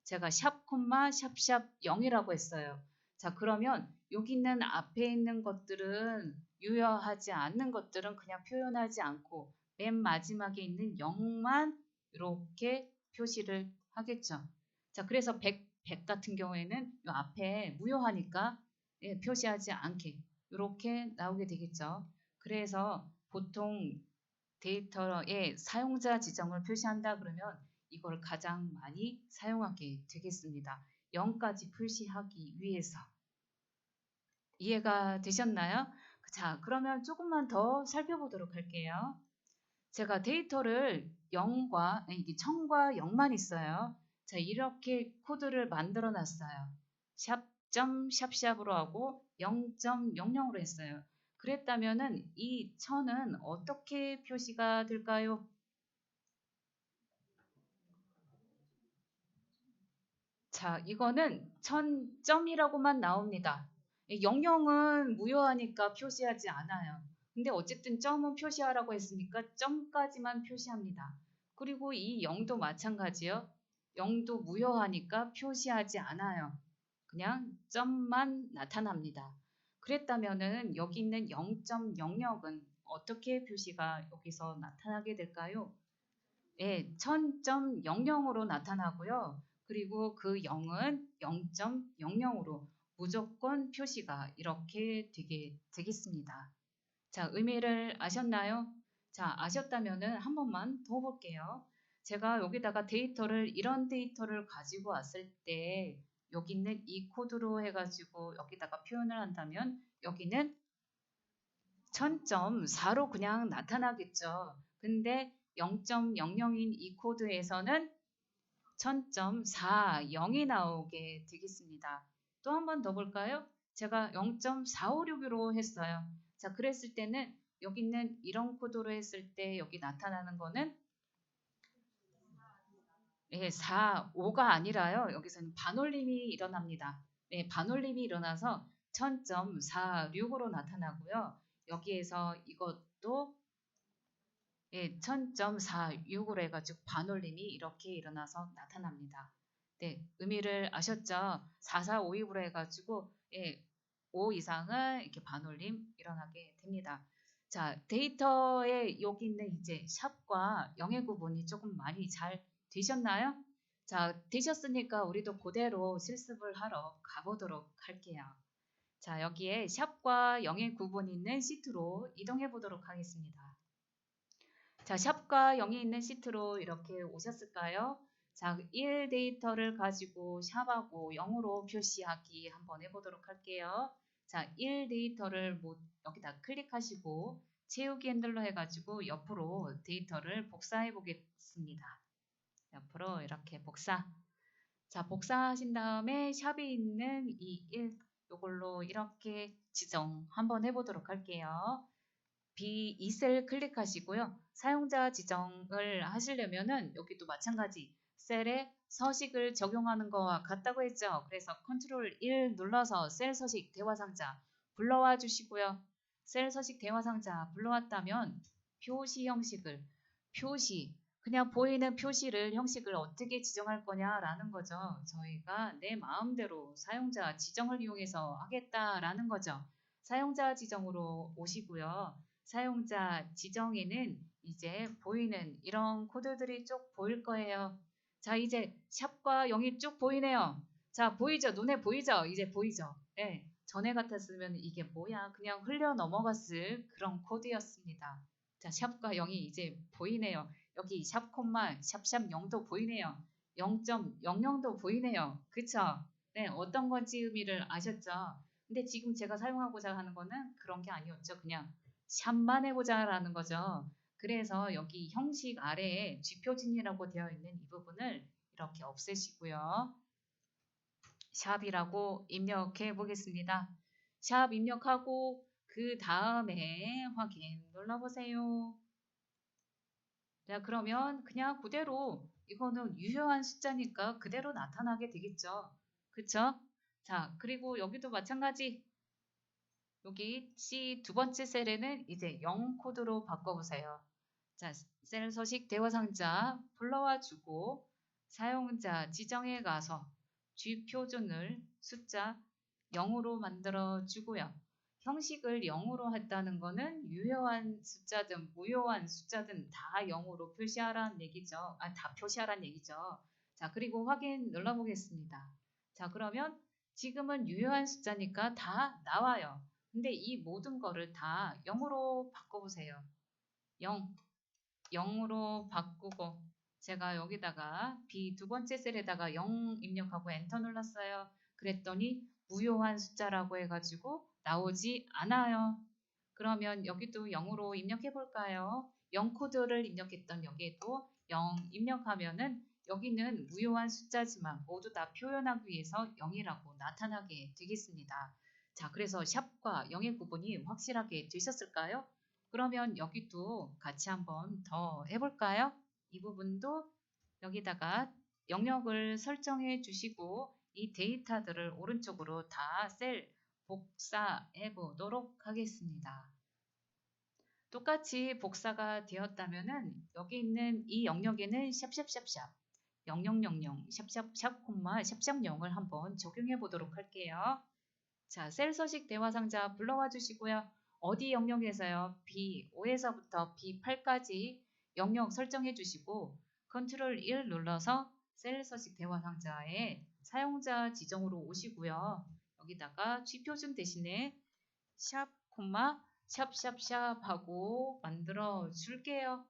[SPEAKER 1] 제가 샵, 샵샵 0이라고 했어요. 자, 그러면 여기 있는 앞에 있는 것들은 유효하지 않는 것들은 그냥 표현하지 않고 맨 마지막에 있는 0만 이렇게 표시를 하겠죠. 자, 그래서 100 같은 경우에는 이 앞에 무효하니까 예, 표시하지 않게 이렇게 나오게 되겠죠. 그래서 보통 데이터의 사용자 지정을 표시한다 그러면 이걸 가장 많이 사용하게 되겠습니다. 0까지 표시하기 위해서. 이해가 되셨나요? 자, 그러면 조금만 더 살펴보도록 할게요. 제가 데이터를 0과, 이게 1000과 0만 있어요. 자, 이렇게 코드를 만들어 놨어요. 샵으로 하고 0.00으로 했어요. 그랬다면은 이 1000은 어떻게 표시가 될까요? 자, 이거는 1000점이라고만 나옵니다. 00은 무효하니까 표시하지 않아요. 근데 어쨌든 점은 표시하라고 했으니까 점까지만 표시합니다. 그리고 이 0도 마찬가지요. 0도 무효하니까 표시하지 않아요. 그냥 점만 나타납니다. 그랬다면은 여기 있는 0.00은 어떻게 표시가 여기서 나타나게 될까요? 예, 1000.00으로 나타나고요. 그리고 그 0은 0.00으로 무조건 표시가 이렇게 되겠습니다. 자, 의미를 아셨나요? 자, 아셨다면은 한 번만 더 볼게요. 제가 여기다가 이런 데이터를 가지고 왔을 때 여기 있는 이 코드로 해가지고 여기다가 표현을 한다면 여기는 1000.4로 그냥 나타나겠죠. 근데 0.00인 이 코드에서는 1000.40이 나오게 되겠습니다. 또 한 번 더 볼까요? 제가 0.456으로 했어요. 자, 그랬을 때는 여기 있는 이런 코드로 했을 때 여기 나타나는 거는 4, 5가 아니라요. 여기서는 반올림이 일어납니다. 네, 반올림이 일어나서 1000.46으로 나타나고요. 여기에서 이것도 1000.46으로 해가지고 반올림이 이렇게 일어나서 나타납니다. 네, 의미를 아셨죠? 4452으로 해가지고 5 이상은 이렇게 반올림 일어나게 됩니다. 자, 데이터에 여기 있는 이제 샵과 영의 구분이 조금 많이 잘 되셨나요? 자, 되셨으니까 우리도 그대로 실습을 하러 가보도록 할게요. 자, 여기에 샵과 영의 구분이 있는 시트로 이동해 보도록 하겠습니다. 자, 샵과 0이 있는 시트로 이렇게 오셨을까요? 자, 1 데이터를 가지고 샵하고 0으로 표시하기 한번 해보도록 할게요. 자, 1 데이터를 여기다 클릭하시고 채우기 핸들로 해가지고 옆으로 데이터를 복사해 보겠습니다. 옆으로 이렇게 복사. 자, 복사하신 다음에 샵이 있는 이 1, 이걸로 이렇게 지정 한번 해보도록 할게요. B2셀 클릭하시고요. 사용자 지정을 하시려면은 여기도 마찬가지 셀에 서식을 적용하는 거와 같다고 했죠. 그래서 컨트롤 1 눌러서 셀 서식 대화 상자 불러와 주시고요. 셀 서식 대화 상자 불러왔다면 표시 형식을 그냥 보이는 표시를 형식을 어떻게 지정할 거냐라는 거죠. 저희가 내 마음대로 사용자 지정을 이용해서 하겠다라는 거죠. 사용자 지정으로 오시고요. 사용자 지정에는 이제 보이는 이런 코드들이 쭉 보일 거예요. 자, 이제 샵과 0이 쭉 보이네요. 자, 보이죠? 눈에 보이죠? 이제 보이죠? 네. 전에 같았으면 이게 뭐야? 그냥 흘려 넘어갔을 그런 코드였습니다. 자, 샵과 0이 이제 보이네요. 여기 샵 콤마 샵샵 0도 보이네요. 0.00도 보이네요. 그쵸? 네, 어떤 건지 의미를 아셨죠? 근데 지금 제가 사용하고자 하는 거는 그런 게 아니었죠. 그냥 샵만 해보자라는 거죠. 그래서 여기 형식 아래에 쥐표진이라고 되어 있는 이 부분을 이렇게 없애시고요. 샵이라고 입력해 보겠습니다. 샵 입력하고 그 다음에 확인 눌러보세요. 자, 그러면 그냥 그대로 이거는 유효한 숫자니까 그대로 나타나게 되겠죠. 그쵸? 자, 그리고 여기도 마찬가지. 여기 C 두 번째 셀에는 이제 0 코드로 바꿔보세요. 자, 셀 서식 대화 상자 불러와 주고 사용자 지정에 가서 G 표준을 숫자 0으로 만들어 주고요. 형식을 0으로 했다는 거는 유효한 숫자든 무효한 숫자든 다 0으로 표시하라는 얘기죠. 다 표시하라는 얘기죠. 자, 그리고 확인 눌러보겠습니다. 자, 그러면 지금은 유효한 숫자니까 다 나와요. 근데 이 모든 거를 다 0으로 바꿔보세요. 0으로 바꾸고 제가 여기다가 B 두 번째 셀에다가 0 입력하고 엔터 눌렀어요. 그랬더니 무효한 숫자라고 해가지고 나오지 않아요. 그러면 여기도 0으로 입력해 볼까요? 0 코드를 입력했던 여기에도 0 입력하면은 여기는 무효한 숫자지만 모두 다 표현하기 위해서 0이라고 나타나게 되겠습니다. 자, 그래서 샵과 0의 구분이 확실하게 되셨을까요? 그러면 여기도 같이 한번 더 해볼까요? 이 부분도 여기다가 영역을 설정해 주시고 이 데이터들을 오른쪽으로 다 셀 복사해 보도록 하겠습니다. 똑같이 복사가 되었다면은 여기 있는 이 영역에는 샵샵샵샵 0000 샵샵샵 콤마 샵샵 0을 한번 적용해 보도록 할게요. 자, 셀 서식 대화 상자 불러와 주시고요. 어디 영역에서요? B5에서부터 B8까지 영역 설정해 주시고 컨트롤 1 눌러서 셀 서식 대화 상자에 사용자 지정으로 오시고요. 여기다가 G표준 대신에 샵 콤마 샵샵샵 하고 만들어 줄게요.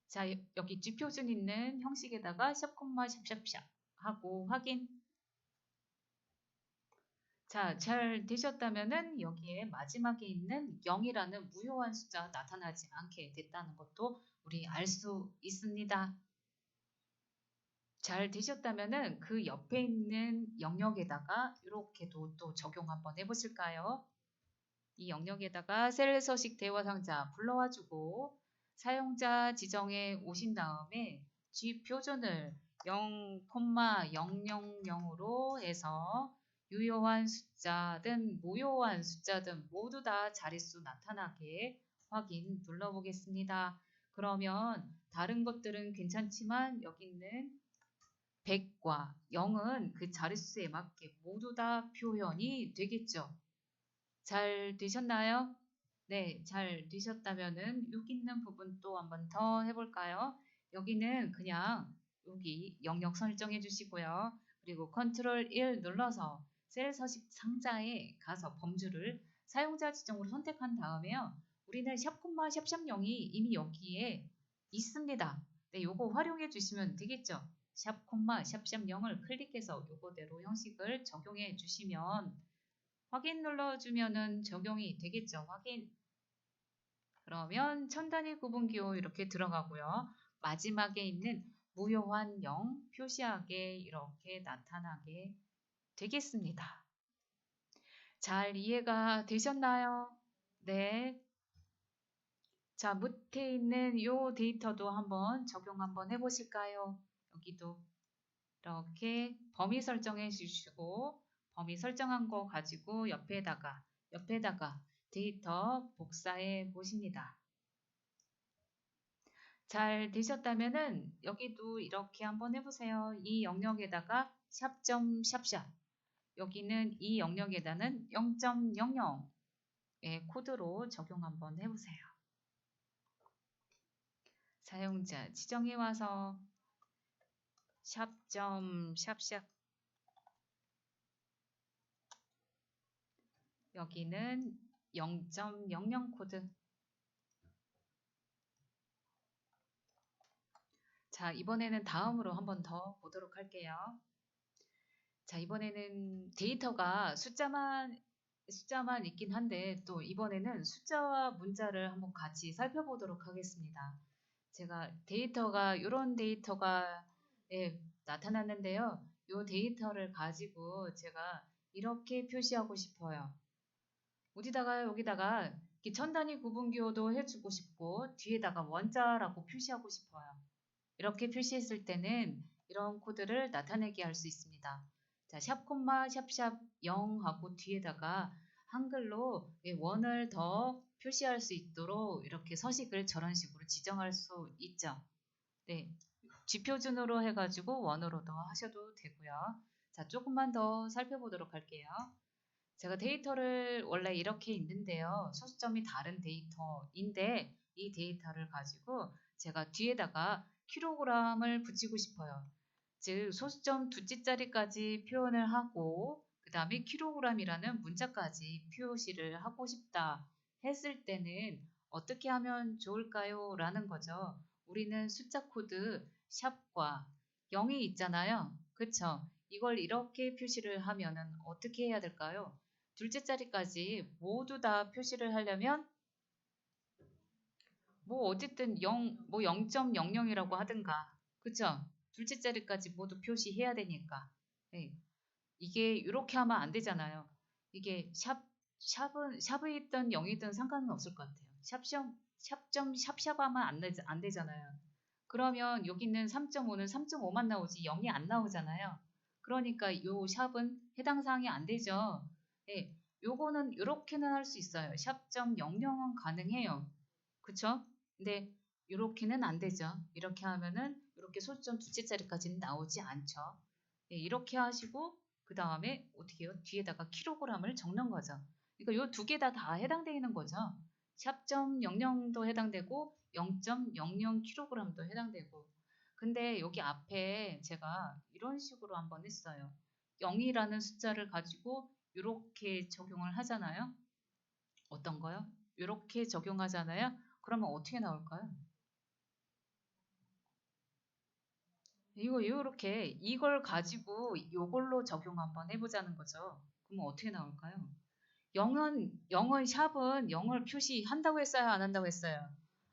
[SPEAKER 1] 자, 여기 G표준 있는 형식에다가 샵 콤마 샵샵샵 하고 확인. 자, 잘 되셨다면은 여기에 마지막에 있는 0이라는 무효한 숫자 나타나지 않게 됐다는 것도 우리 알 수 있습니다. 잘 되셨다면은 그 옆에 있는 영역에다가 이렇게도 또 적용 한번 해보실까요? 이 영역에다가 셀 서식 대화 상자 불러와 주고 사용자 지정에 오신 다음에 G 표준을 0,000으로 해서 유효한 숫자든 무효한 숫자든 모두 다 자릿수 나타나게 확인 눌러보겠습니다. 그러면 다른 것들은 괜찮지만 여기 있는 100과 0은 그 자릿수에 맞게 모두 다 표현이 되겠죠. 잘 되셨나요? 네, 잘 되셨다면은 여기 있는 부분 또 한번 더 해볼까요? 여기는 그냥 여기 영역 설정해 주시고요. 그리고 컨트롤 1 눌러서 셀 서식 상자에 가서 범주를 사용자 지정으로 선택한 다음에요. 우리는 샵 콤마 샵샵 0이 이미 여기에 있습니다. 네, 요거 활용해 주시면 되겠죠. 샵 콤마 샵샵 0을 클릭해서 요거대로 형식을 적용해 주시면 확인 눌러주면은 적용이 되겠죠. 확인. 그러면 첨단위 구분기호 이렇게 들어가고요. 마지막에 있는 무효한 0 표시하게 이렇게 나타나게 되겠습니다. 잘 이해가 되셨나요? 네. 자, 밑에 있는 이 데이터도 한번 적용 한번 해보실까요? 여기도 이렇게 범위 설정해 주시고 범위 설정한 거 가지고 옆에다가 데이터 복사해 보십니다. 잘 되셨다면은 여기도 이렇게 한번 해보세요. 이 영역에다가 샵.샵샵 여기는 이 영역에다는 0.00의 코드로 적용 한번 해보세요. 사용자 지정해 와서 샵.샵샵 여기는 0.00 코드. 자, 이번에는 다음으로 한번 더 보도록 할게요. 자, 이번에는 데이터가 숫자만 있긴 한데 또 이번에는 숫자와 문자를 한번 같이 살펴보도록 하겠습니다. 제가 데이터가 이런 데이터가 나타났는데요. 이 데이터를 가지고 제가 이렇게 표시하고 싶어요. 어디다가 여기다가 천단위 구분기호도 해주고 싶고 뒤에다가 원자라고 표시하고 싶어요. 이렇게 표시했을 때는 이런 코드를 나타내게 할 수 있습니다. 자, 샵 콤마 샵샵 0 하고 뒤에다가 한글로 원을 더 표시할 수 있도록 이렇게 서식을 저런 식으로 지정할 수 있죠. 네, G표준으로 해가지고 원으로도 하셔도 되고요. 자, 조금만 더 살펴보도록 할게요. 제가 데이터를 원래 이렇게 있는데요. 소수점이 다른 데이터인데 이 데이터를 가지고 제가 뒤에다가 킬로그램을 붙이고 싶어요. 즉 소수점 두째 자리까지 표현을 하고 그 다음에 킬로그램이라는 문자까지 표시를 하고 싶다 했을 때는 어떻게 하면 좋을까요? 라는 거죠. 우리는 숫자 코드 샵과 0이 있잖아요. 그쵸? 이걸 이렇게 표시를 하면은 어떻게 해야 될까요? 둘째 자리까지 모두 다 표시를 하려면 뭐 어쨌든 0, 뭐 0.00이라고 하든가 그쵸? 둘째 자리까지 모두 표시해야 되니까. 네. 이게 이렇게 하면 안 되잖아요. 이게 샵에 있던 0이든 상관은 없을 것 같아요. 샵 하면 안 되잖아요. 그러면 여기는 3.5는 3.5만 나오지 0이 안 나오잖아요. 그러니까 요 샵은 해당 사항이 안 되죠. 네, 요거는 이렇게는 할 수 있어요. 샵.00은 가능해요. 그쵸? 근데 이렇게는 안 되죠. 이렇게 하면은 이렇게 소수점 두째 자리까지는 나오지 않죠. 네, 이렇게 하시고 그 다음에 어떻게 해요? 뒤에다가 킬로그램을 적는 거죠. 그러니까 요 두 개 다 해당되는 거죠. 샵.00도 해당되고 0.00kg도 해당되고. 근데 여기 앞에 제가 이런 식으로 한번 했어요. 0이라는 숫자를 가지고 이렇게 적용을 하잖아요. 어떤 거요? 이렇게 적용하잖아요. 그러면 어떻게 나올까요? 이렇게 이걸 가지고 이걸로 적용 한번 해보자는 거죠. 그러면 어떻게 나올까요? 0은 샵은 0을 표시한다고 했어요? 안 한다고 했어요?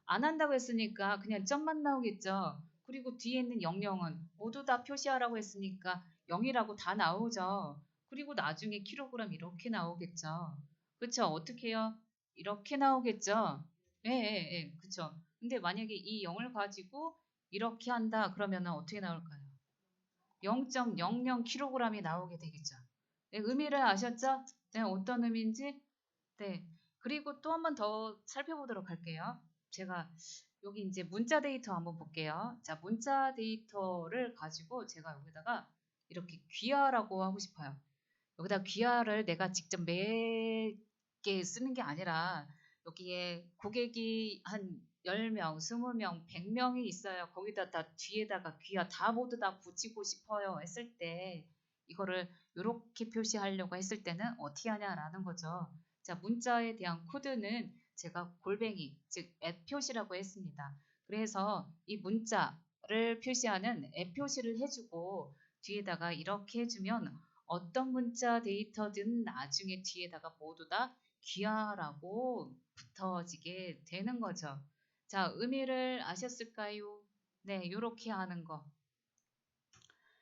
[SPEAKER 1] 안 한다고 했으니까 그냥 점만 나오겠죠. 그리고 뒤에 있는 00은 모두 다 표시하라고 했으니까 0이라고 다 나오죠. 그리고 나중에 킬로그램 이렇게 나오겠죠. 그쵸? 어떻게 해요? 이렇게 나오겠죠. 예, 예, 예. 그쵸. 근데 만약에 이 0을 가지고 이렇게 한다 그러면은 어떻게 나올까요? 0.00kg이 나오게 되겠죠. 네, 의미를 아셨죠? 네, 어떤 의미인지? 네. 그리고 또 한 번 더 살펴보도록 할게요. 제가 여기 이제 문자 데이터 한번 볼게요. 자, 문자 데이터를 가지고 제가 여기다가 이렇게 귀하라고 하고 싶어요. 여기다 귀하를 내가 직접 매개 쓰는 게 아니라 여기에 고객이 한 10명, 20명, 100명이 있어요. 거기다 다 뒤에다가 귀하 다 모두 다 붙이고 싶어요 했을 때 이거를 이렇게 표시하려고 했을 때는 어떻게 하냐라는 거죠. 자, 문자에 대한 코드는 제가 골뱅이, 즉 앱 표시라고 했습니다. 그래서 이 문자를 표시하는 앱 표시를 해주고 뒤에다가 이렇게 해주면 어떤 문자 데이터든 나중에 뒤에다가 모두 다 귀하라고 붙어지게 되는 거죠. 자, 의미를 아셨을까요? 네, 이렇게 하는 거.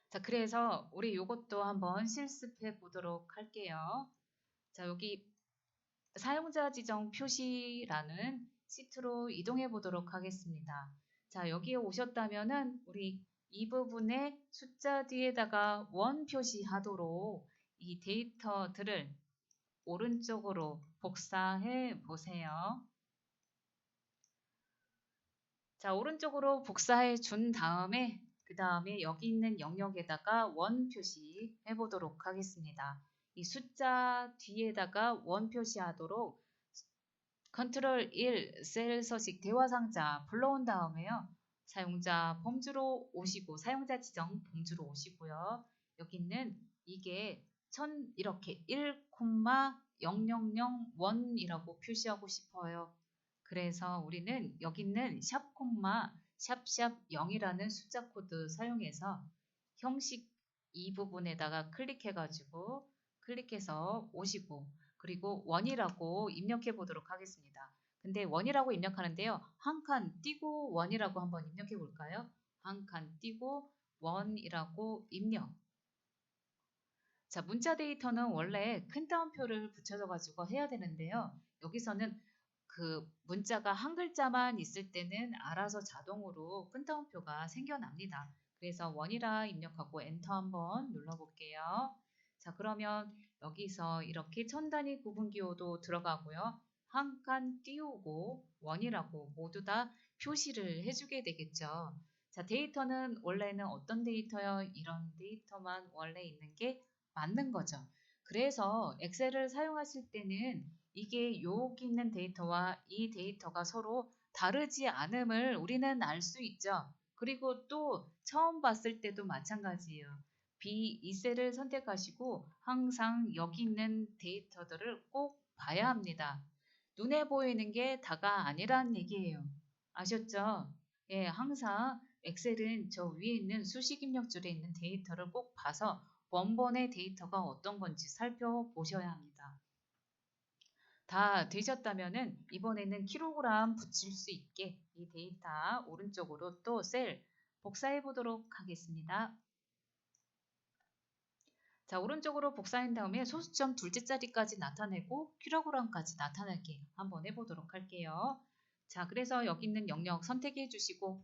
[SPEAKER 1] 자, 그래서 우리 이것도 한번 실습해 보도록 할게요. 자, 여기 사용자 지정 표시라는 시트로 이동해 보도록 하겠습니다. 자, 여기에 오셨다면은 우리 이 부분에 숫자 뒤에다가 원 표시하도록 이 데이터들을 오른쪽으로 복사해 보세요. 자, 오른쪽으로 복사해 준 다음에 그 다음에 여기 있는 영역에다가 원 표시해 보도록 하겠습니다. 이 숫자 뒤에다가 원 표시하도록 컨트롤 1 셀 서식 대화 상자 불러온 다음에요. 사용자 범주로 오시고 사용자 지정 범주로 오시고요. 여기는 이게 이렇게 1,000,1이라고 표시하고 싶어요. 그래서 우리는 여기 있는 샵 콤마 샵샵 0이라는 숫자 코드 사용해서 형식 이 부분에다가 클릭해서 오시고 그리고 원이라고 입력해 보도록 하겠습니다. 근데 원이라고 입력하는데요. 한 칸 띄고 원이라고 한번 입력해 볼까요? 한 칸 띄고 원이라고 입력. 자, 문자 데이터는 원래 큰 따옴표를 붙여서 가지고 해야 되는데요. 여기서는 그 문자가 한 글자만 있을 때는 알아서 자동으로 큰 따옴표가 생겨납니다. 그래서 원이라 입력하고 엔터 한번 눌러볼게요. 자, 그러면 여기서 이렇게 천 단위 구분 기호도 들어가고요. 한 칸 띄우고 원이라고 모두 다 표시를 해주게 되겠죠. 자, 데이터는 원래는 어떤 데이터요? 이런 데이터만 원래 있는 게 맞는 거죠. 그래서 엑셀을 사용하실 때는 이게 여기 있는 데이터와 이 데이터가 서로 다르지 않음을 우리는 알 수 있죠. 그리고 또 처음 봤을 때도 마찬가지예요. B2셀을 선택하시고 항상 여기 있는 데이터들을 꼭 봐야 합니다. 눈에 보이는 게 다가 아니란 얘기예요. 아셨죠? 예, 항상 엑셀은 저 위에 있는 수식 입력줄에 있는 데이터를 꼭 봐서 원본의 데이터가 어떤 건지 살펴보셔야 합니다. 다 되셨다면은 이번에는 킬로그램 붙일 수 있게 이 데이터 오른쪽으로 또 셀 복사해 보도록 하겠습니다. 자, 오른쪽으로 복사한 다음에 소수점 둘째 자리까지 나타내고 킬로그램까지 나타내기 한번 해보도록 할게요. 자, 그래서 여기 있는 영역 선택해 주시고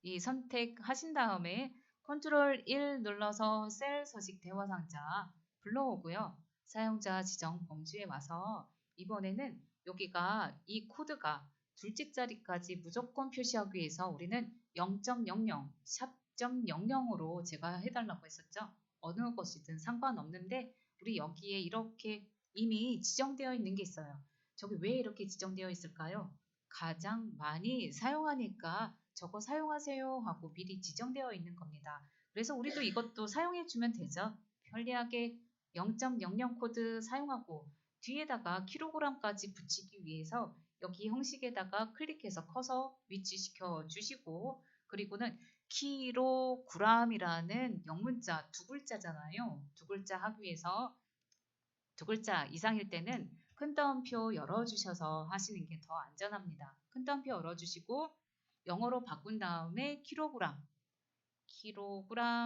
[SPEAKER 1] 이 선택하신 다음에 컨트롤 1 눌러서 셀 서식 대화 상자 불러오고요. 사용자 지정 범주에 와서 이번에는 여기가 이 코드가 둘째 자리까지 무조건 표시하기 위해서 우리는 0.00 샵.00으로 제가 해달라고 했었죠. 어느 것이든 상관없는데 우리 여기에 이렇게 이미 지정되어 있는 게 있어요. 저기 왜 이렇게 지정되어 있을까요? 가장 많이 사용하니까 저거 사용하세요 하고 미리 지정되어 있는 겁니다. 그래서 우리도 이것도 사용해 주면 되죠. 편리하게 0.00 코드 사용하고 뒤에다가 킬로그램까지 붙이기 위해서 여기 형식에다가 클릭해서 커서 위치시켜 주시고 그리고는 킬로그램이라는 영문자 두 글자잖아요. 두 글자 하기 위해서 두 글자 이상일 때는 큰 따옴표 열어주셔서 하시는 게 더 안전합니다. 큰 따옴표 열어주시고 영어로 바꾼 다음에 킬로그램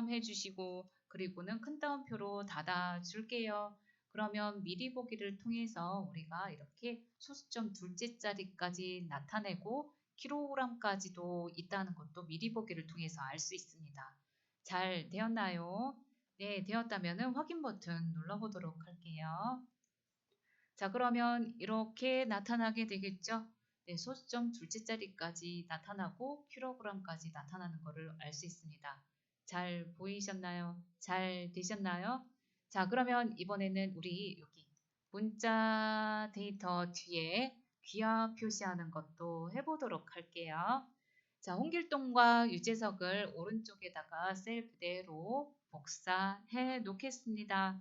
[SPEAKER 1] 해주시고 그리고는 큰 따옴표로 닫아줄게요. 그러면 미리 보기를 통해서 우리가 이렇게 소수점 둘째 자리까지 나타내고 킬로그램까지도 있다는 것도 미리 보기를 통해서 알 수 있습니다. 잘 되었나요? 네, 되었다면 확인 버튼 눌러보도록 할게요. 자, 그러면 이렇게 나타나게 되겠죠? 네, 소수점 둘째 자리까지 나타나고 킬로그램까지 나타나는 것을 알 수 있습니다. 잘 보이셨나요? 잘 되셨나요? 자, 그러면 이번에는 우리 여기 문자 데이터 뒤에 귀하 표시하는 것도 해보도록 할게요. 자, 홍길동과 유재석을 오른쪽에다가 셀 그대로 복사해 놓겠습니다.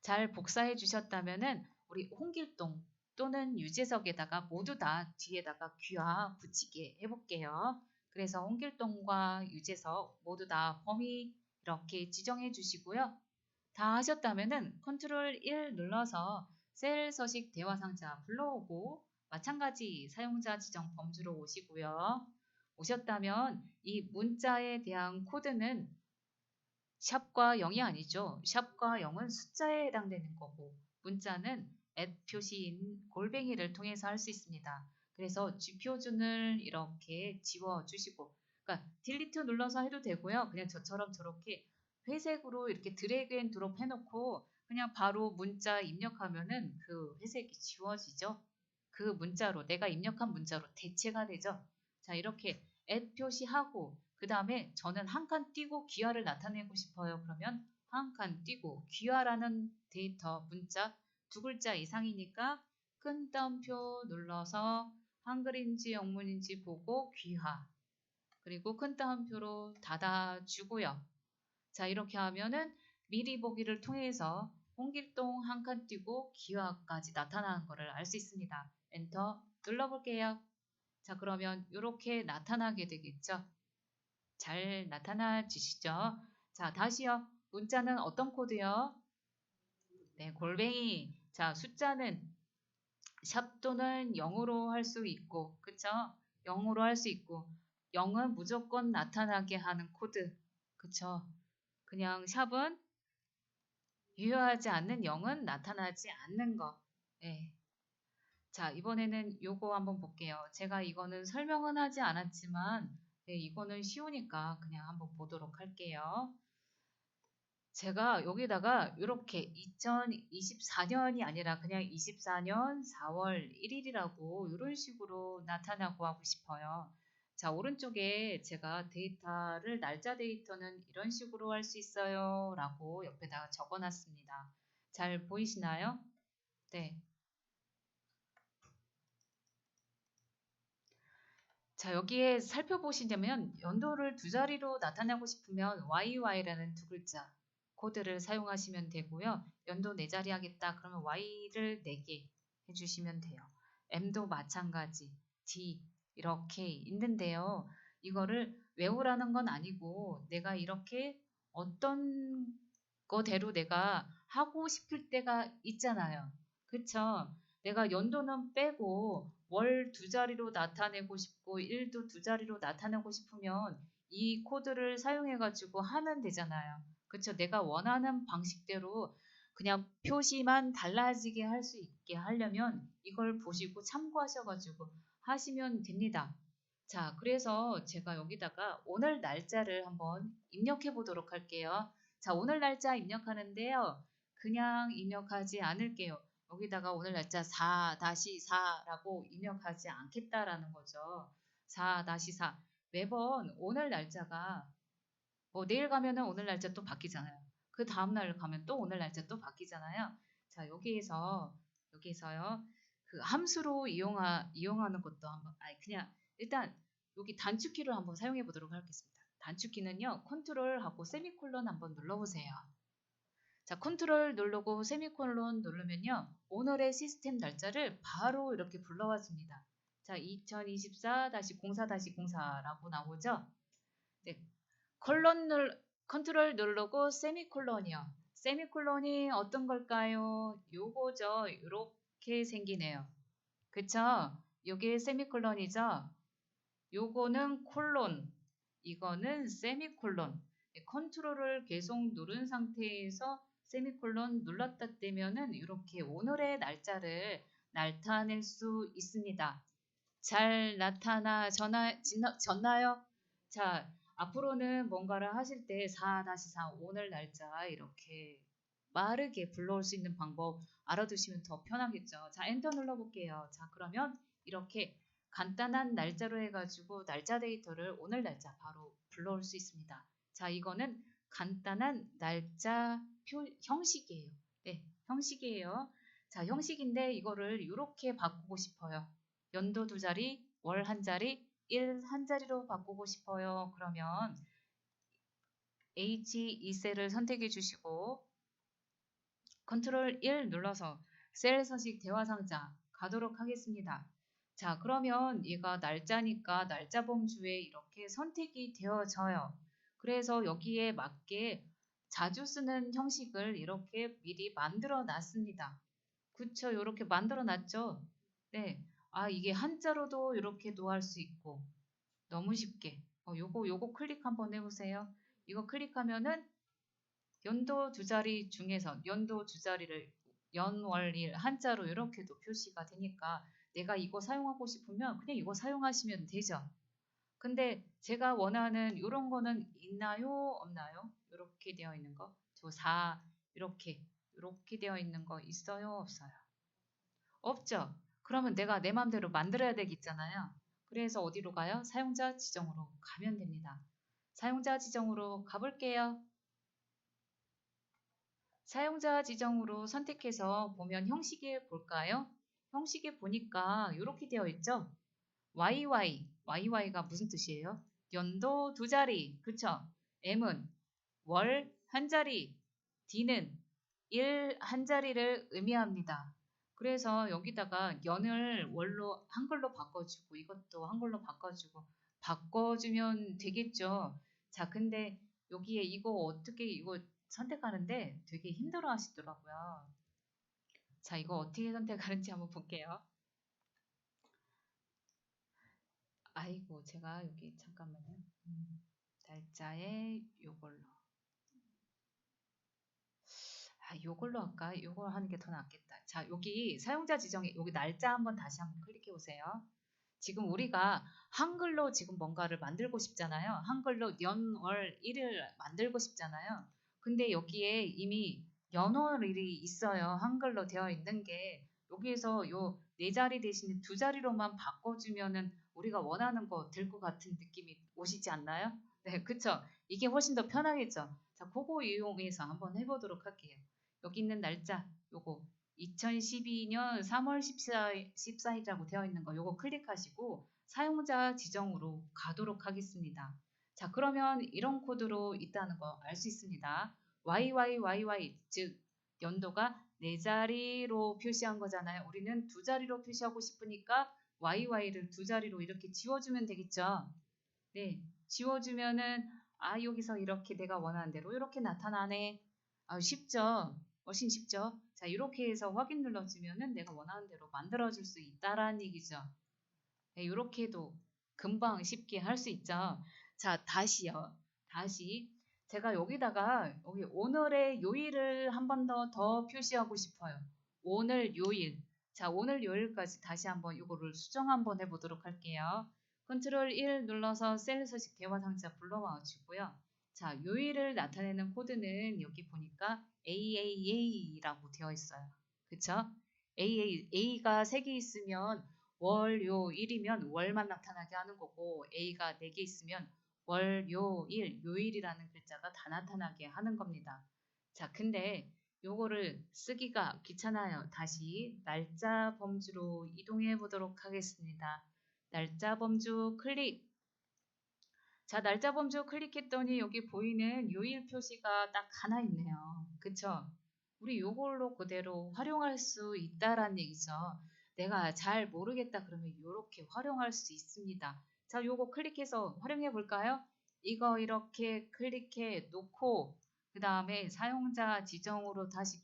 [SPEAKER 1] 잘 복사해 주셨다면은 우리 홍길동 또는 유재석에다가 모두 다 뒤에다가 귀하 붙이게 해볼게요. 그래서 홍길동과 유재석 모두 다 범위 이렇게 지정해 주시고요. 다 하셨다면은 컨트롤 1 눌러서 셀 서식 대화 상자 불러오고 마찬가지 사용자 지정 범주로 오시고요. 오셨다면 이 문자에 대한 코드는 샵과 0이 아니죠. 샵과 0은 숫자에 해당되는 거고 문자는 표시인 골뱅이를 통해서 할 수 있습니다. 그래서 쥐표준을 이렇게 지워주시고 그러니까 딜리트 눌러서 해도 되고요. 그냥 저처럼 저렇게 회색으로 이렇게 드래그 앤 드롭 해놓고 그냥 바로 문자 입력하면은 그 회색이 지워지죠. 그 문자로 내가 입력한 문자로 대체가 되죠. 자, 이렇게 표시하고 그 다음에 저는 한 칸 띄고 귀하를 나타내고 싶어요. 그러면 한 칸 띄고 귀하라는 데이터 문자 두 글자 이상이니까 큰 따옴표 눌러서 한글인지 영문인지 보고 귀하 그리고 큰 따옴표로 닫아주고요. 자, 이렇게 하면은 미리 보기를 통해서 홍길동 한 칸 띄고 귀하까지 나타나는 것을 알 수 있습니다. 엔터 눌러볼게요. 자, 그러면 이렇게 나타나게 되겠죠. 잘 나타나지시죠? 자, 다시요. 문자는 어떤 코드요? 네, 골뱅이. 자, 숫자는 샵 또는 0으로 할 수 있고, 그쵸? 0으로 할 수 있고, 0은 무조건 나타나게 하는 코드, 그쵸? 그냥 샵은 유효하지 않는 0은 나타나지 않는 거. 네. 자, 이번에는 요거 한번 볼게요. 제가 이거는 설명은 하지 않았지만, 네, 이거는 쉬우니까 그냥 한번 보도록 할게요. 제가 여기다가 이렇게 2024년이 아니라 그냥 24년 4월 1일이라고 이런 식으로 나타나고 하고 싶어요. 자, 오른쪽에 제가 데이터를 날짜 데이터는 이런 식으로 할 수 있어요 라고 옆에다가 적어 놨습니다. 잘 보이시나요? 네. 자, 여기에 살펴보시려면 연도를 두 자리로 나타내고 싶으면 YY라는 두 글자 코드를 사용하시면 되고요. 연도 네 자리 하겠다 그러면 Y를 4개 해주시면 돼요. M도 마찬가지 D 이렇게 있는데요. 이거를 외우라는 건 아니고 내가 이렇게 어떤 거대로 내가 하고 싶을 때가 있잖아요. 그쵸? 내가 연도는 빼고 월 두 자리로 나타내고 싶고 일도 두 자리로 나타내고 싶으면 이 코드를 사용해가지고 하면 되잖아요. 그쵸? 내가 원하는 방식대로 그냥 표시만 달라지게 할 수 있게 하려면 이걸 보시고 참고하셔가지고 하시면 됩니다. 자, 그래서 제가 여기다가 오늘 날짜를 한번 입력해 보도록 할게요. 자, 오늘 날짜 입력하는데요. 그냥 입력하지 않을게요. 여기다가 오늘 날짜 4-4라고 입력하지 않겠다라는 거죠. 4-4. 매번 오늘 날짜가 뭐 내일 가면은 오늘 날짜 또 바뀌잖아요. 그 다음날 가면 또 오늘 날짜 또 바뀌잖아요. 자, 여기에서요. 그 함수로 이용하는 것도 한번, 그냥 일단 여기 단축키를 한번 사용해 보도록 하겠습니다. 단축키는요, 컨트롤하고 세미콜론 한번 눌러보세요. 자, 컨트롤 누르고 세미콜론 누르면요, 오늘의 시스템 날짜를 바로 이렇게 불러와 줍니다. 자, 2024-04-04라고 나오죠? 네, 컨트롤 누르고 세미콜론이요. 세미콜론이 어떤 걸까요? 요거죠. 요렇게 생기네요. 그쵸? 요게 세미콜론이죠? 요거는 콜론, 이거는 세미콜론. 컨트롤을 계속 누른 상태에서 세미콜론 눌렀다 떼면은 이렇게 오늘의 날짜를 나타낼 수 있습니다. 잘 졌나요? 자, 앞으로는 뭔가를 하실 때 4-4 오늘 날짜 이렇게 빠르게 불러올 수 있는 방법 알아두시면 더 편하겠죠. 자, 엔터 눌러볼게요. 자, 그러면 이렇게 간단한 날짜로 해가지고 날짜 데이터를 오늘 날짜 바로 불러올 수 있습니다. 자, 이거는 간단한 날짜 형식이에요. 네, 형식이에요. 자, 형식인데 이거를 이렇게 바꾸고 싶어요. 연도 두 자리, 월 한 자리, 일 한 자리로 바꾸고 싶어요. 그러면 H2셀을 선택해 주시고 컨트롤 1 눌러서 셀 서식 대화 상자 가도록 하겠습니다. 자, 그러면 얘가 날짜니까 날짜 범주에 이렇게 선택이 되어져요. 그래서 여기에 맞게 자주 쓰는 형식을 이렇게 미리 만들어 놨습니다. 그쵸? 이렇게 만들어 놨죠? 네. 이게 한자로도 이렇게도 할 수 있고 너무 쉽게 요거 클릭 한번 해보세요. 이거 클릭하면은 연도 두 자리 중에서 연도 두 자리를 연월일 한자로 이렇게도 표시가 되니까 내가 이거 사용하고 싶으면 그냥 이거 사용하시면 되죠. 근데 제가 원하는 이런 거는 있나요? 없나요? 이렇게 되어 있는 거. 저 4 이렇게 되어 있는 거 있어요? 없어요? 없죠. 그러면 내가 내 마음대로 만들어야 되겠잖아요. 그래서 어디로 가요? 사용자 지정으로 가면 됩니다. 사용자 지정으로 가볼게요. 사용자 지정으로 선택해서 보면 형식에 볼까요? 형식에 보니까 이렇게 되어 있죠? YY가 무슨 뜻이에요? 연도 두 자리, 그쵸? M은 월 한 자리, D는 일 한 자리를 의미합니다. 그래서 여기다가 연을 월로 한글로 바꿔주고 이것도 한글로 바꿔주면 되겠죠. 자, 근데 여기에 이거 선택하는데 되게 힘들어 하시더라고요. 자, 이거 어떻게 선택하는지 한번 볼게요. 아이고, 제가 여기 잠깐만요. 날짜에 요걸로. 요걸로 할까? 요걸 하는 게 더 낫겠다. 자, 여기 사용자 지정에 여기 날짜 다시 한번 클릭해 보세요. 지금 우리가 한글로 지금 뭔가를 만들고 싶잖아요. 한글로 연, 월, 일을 만들고 싶잖아요. 근데 여기에 이미 연월일이 있어요. 한글로 되어 있는 게 여기에서 요 네 자리 대신에 두 자리로만 바꿔주면은 우리가 원하는 거 될 것 같은 느낌이 오시지 않나요? 네, 그쵸? 이게 훨씬 더 편하겠죠? 자, 그거 이용해서 한번 해보도록 할게요. 여기 있는 날짜, 요거 2012년 3월 14일이라고 되어 있는 거 요거 클릭하시고 사용자 지정으로 가도록 하겠습니다. 자, 그러면 이런 코드로 있다는 거 알 수 있습니다. YYYY 즉 연도가 네 자리로 표시한 거잖아요. 우리는 두 자리로 표시하고 싶으니까 YY를 두 자리로 이렇게 지워주면 되겠죠. 네, 지워주면은 여기서 이렇게 내가 원하는 대로 이렇게 나타나네. 쉽죠? 훨씬 쉽죠? 자, 이렇게 해서 확인 눌러주면은 내가 원하는 대로 만들어줄 수 있다라는 얘기죠. 네, 이렇게도 금방 쉽게 할 수 있죠. 자, 다시요. 다시 제가 여기다가 여기 오늘의 요일을 한 번 더 표시하고 싶어요. 오늘 요일. 자, 오늘 요일까지 다시 한번 이거를 수정 한번 해보도록 할게요. 컨트롤 1 눌러서 셀 서식 대화 상자 불러와 주고요. 자, 요일을 나타내는 코드는 여기 보니까 AAA라고 되어 있어요. 그쵸? A가 3개 있으면 월, 요, 일이면 월만 나타나게 하는 거고 A가 4개 있으면 월, 요, 일, 요일이라는 글자가 다 나타나게 하는 겁니다. 자, 근데 요거를 쓰기가 귀찮아요. 다시 날짜 범주로 이동해 보도록 하겠습니다. 날짜 범주 클릭. 자, 날짜 범주 클릭했더니 여기 보이는 요일 표시가 딱 하나 있네요. 그쵸? 우리 요걸로 그대로 활용할 수 있다라는 얘기죠. 내가 잘 모르겠다 그러면 이렇게 활용할 수 있습니다. 자, 요거 클릭해서 활용해 볼까요? 이거 이렇게 클릭해 놓고 그 다음에 사용자 지정으로 다시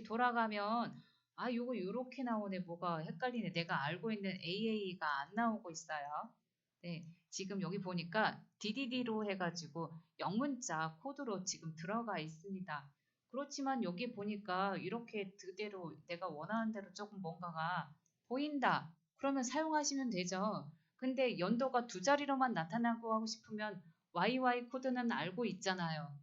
[SPEAKER 1] 돌아가면 요거 요렇게 나오네. 뭐가 헷갈리네. 내가 알고 있는 AA가 안 나오고 있어요. 네, 지금 여기 보니까 DDD로 해가지고 영문자 코드로 지금 들어가 있습니다. 그렇지만 여기 보니까 이렇게 그대로 내가 원하는 대로 조금 뭔가가 보인다. 그러면 사용하시면 되죠. 근데 연도가 2자리로만 나타나고 하고 싶으면 YY 코드는 알고 있잖아요.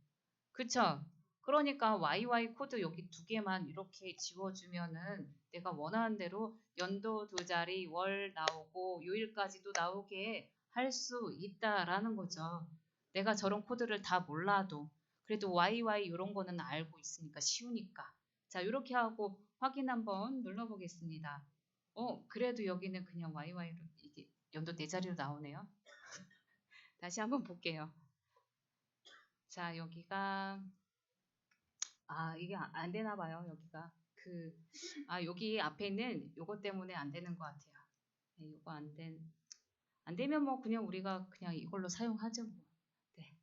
[SPEAKER 1] 그쵸? 그러니까 YY 코드 여기 2개만 이렇게 지워주면은 내가 원하는 대로 연도 2자리, 월 나오고 요일까지도 나오게 할 수 있다라는 거죠. 내가 저런 코드를 다 몰라도 그래도 YY 이런 거는 알고 있으니까 쉬우니까. 자, 이렇게 하고 확인 한번 눌러보겠습니다. 그래도 여기는 그냥 YY로 이게 연도 4자리로 나오네요. 다시 한번 볼게요. 자, 여기가 이게 안 되나 봐요, 여기가. 여기 앞에는 요거 때문에 안 되는 것 같아요. 네, 요거 안 되면 뭐 그냥 우리가 그냥 이걸로 사용하죠, 뭐. 네.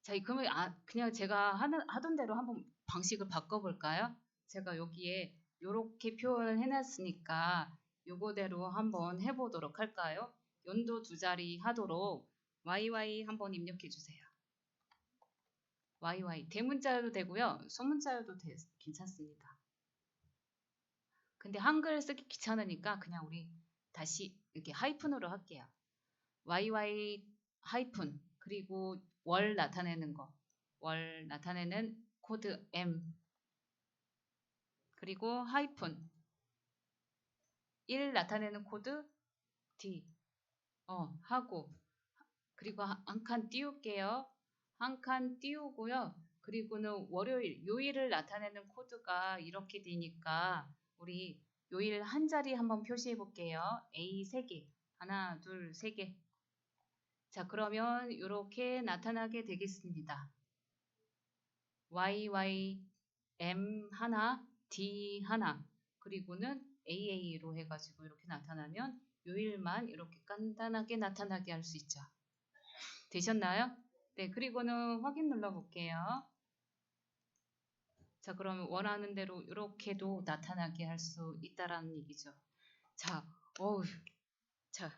[SPEAKER 1] 자, 그러면 그냥 제가 하던 대로 한번 방식을 바꿔볼까요? 제가 여기에 요렇게 표현을 해놨으니까 요거대로 한번 해보도록 할까요? 연도 2자리 하도록 YY 한번 입력해 주세요. YY 대문자여도 되고요. 소문자여도 괜찮습니다. 근데 한글 쓰기 귀찮으니까 그냥 우리 다시 이렇게 하이픈으로 할게요. YY 하이픈 그리고 월 나타내는 거. 월 나타내는 코드 M 그리고 하이픈 1 나타내는 코드 D 하고 그리고 한 칸 띄울게요. 한 칸 띄우고요. 그리고는 월요일, 요일을 나타내는 코드가 이렇게 되니까 우리 요일 한 자리 한번 표시해 볼게요. A 3개. 하나, 둘, 3개. 자, 그러면 이렇게 나타나게 되겠습니다. YY, M 하나, D 하나. 그리고는 AA로 해가지고 이렇게 나타나면 요일만 이렇게 간단하게 나타나게 할 수 있죠. 되셨나요? 네, 그리고는 확인 눌러볼게요. 자, 그러면 원하는 대로 이렇게도 나타나게 할 수 있다라는 얘기죠. 자, 죄송해요.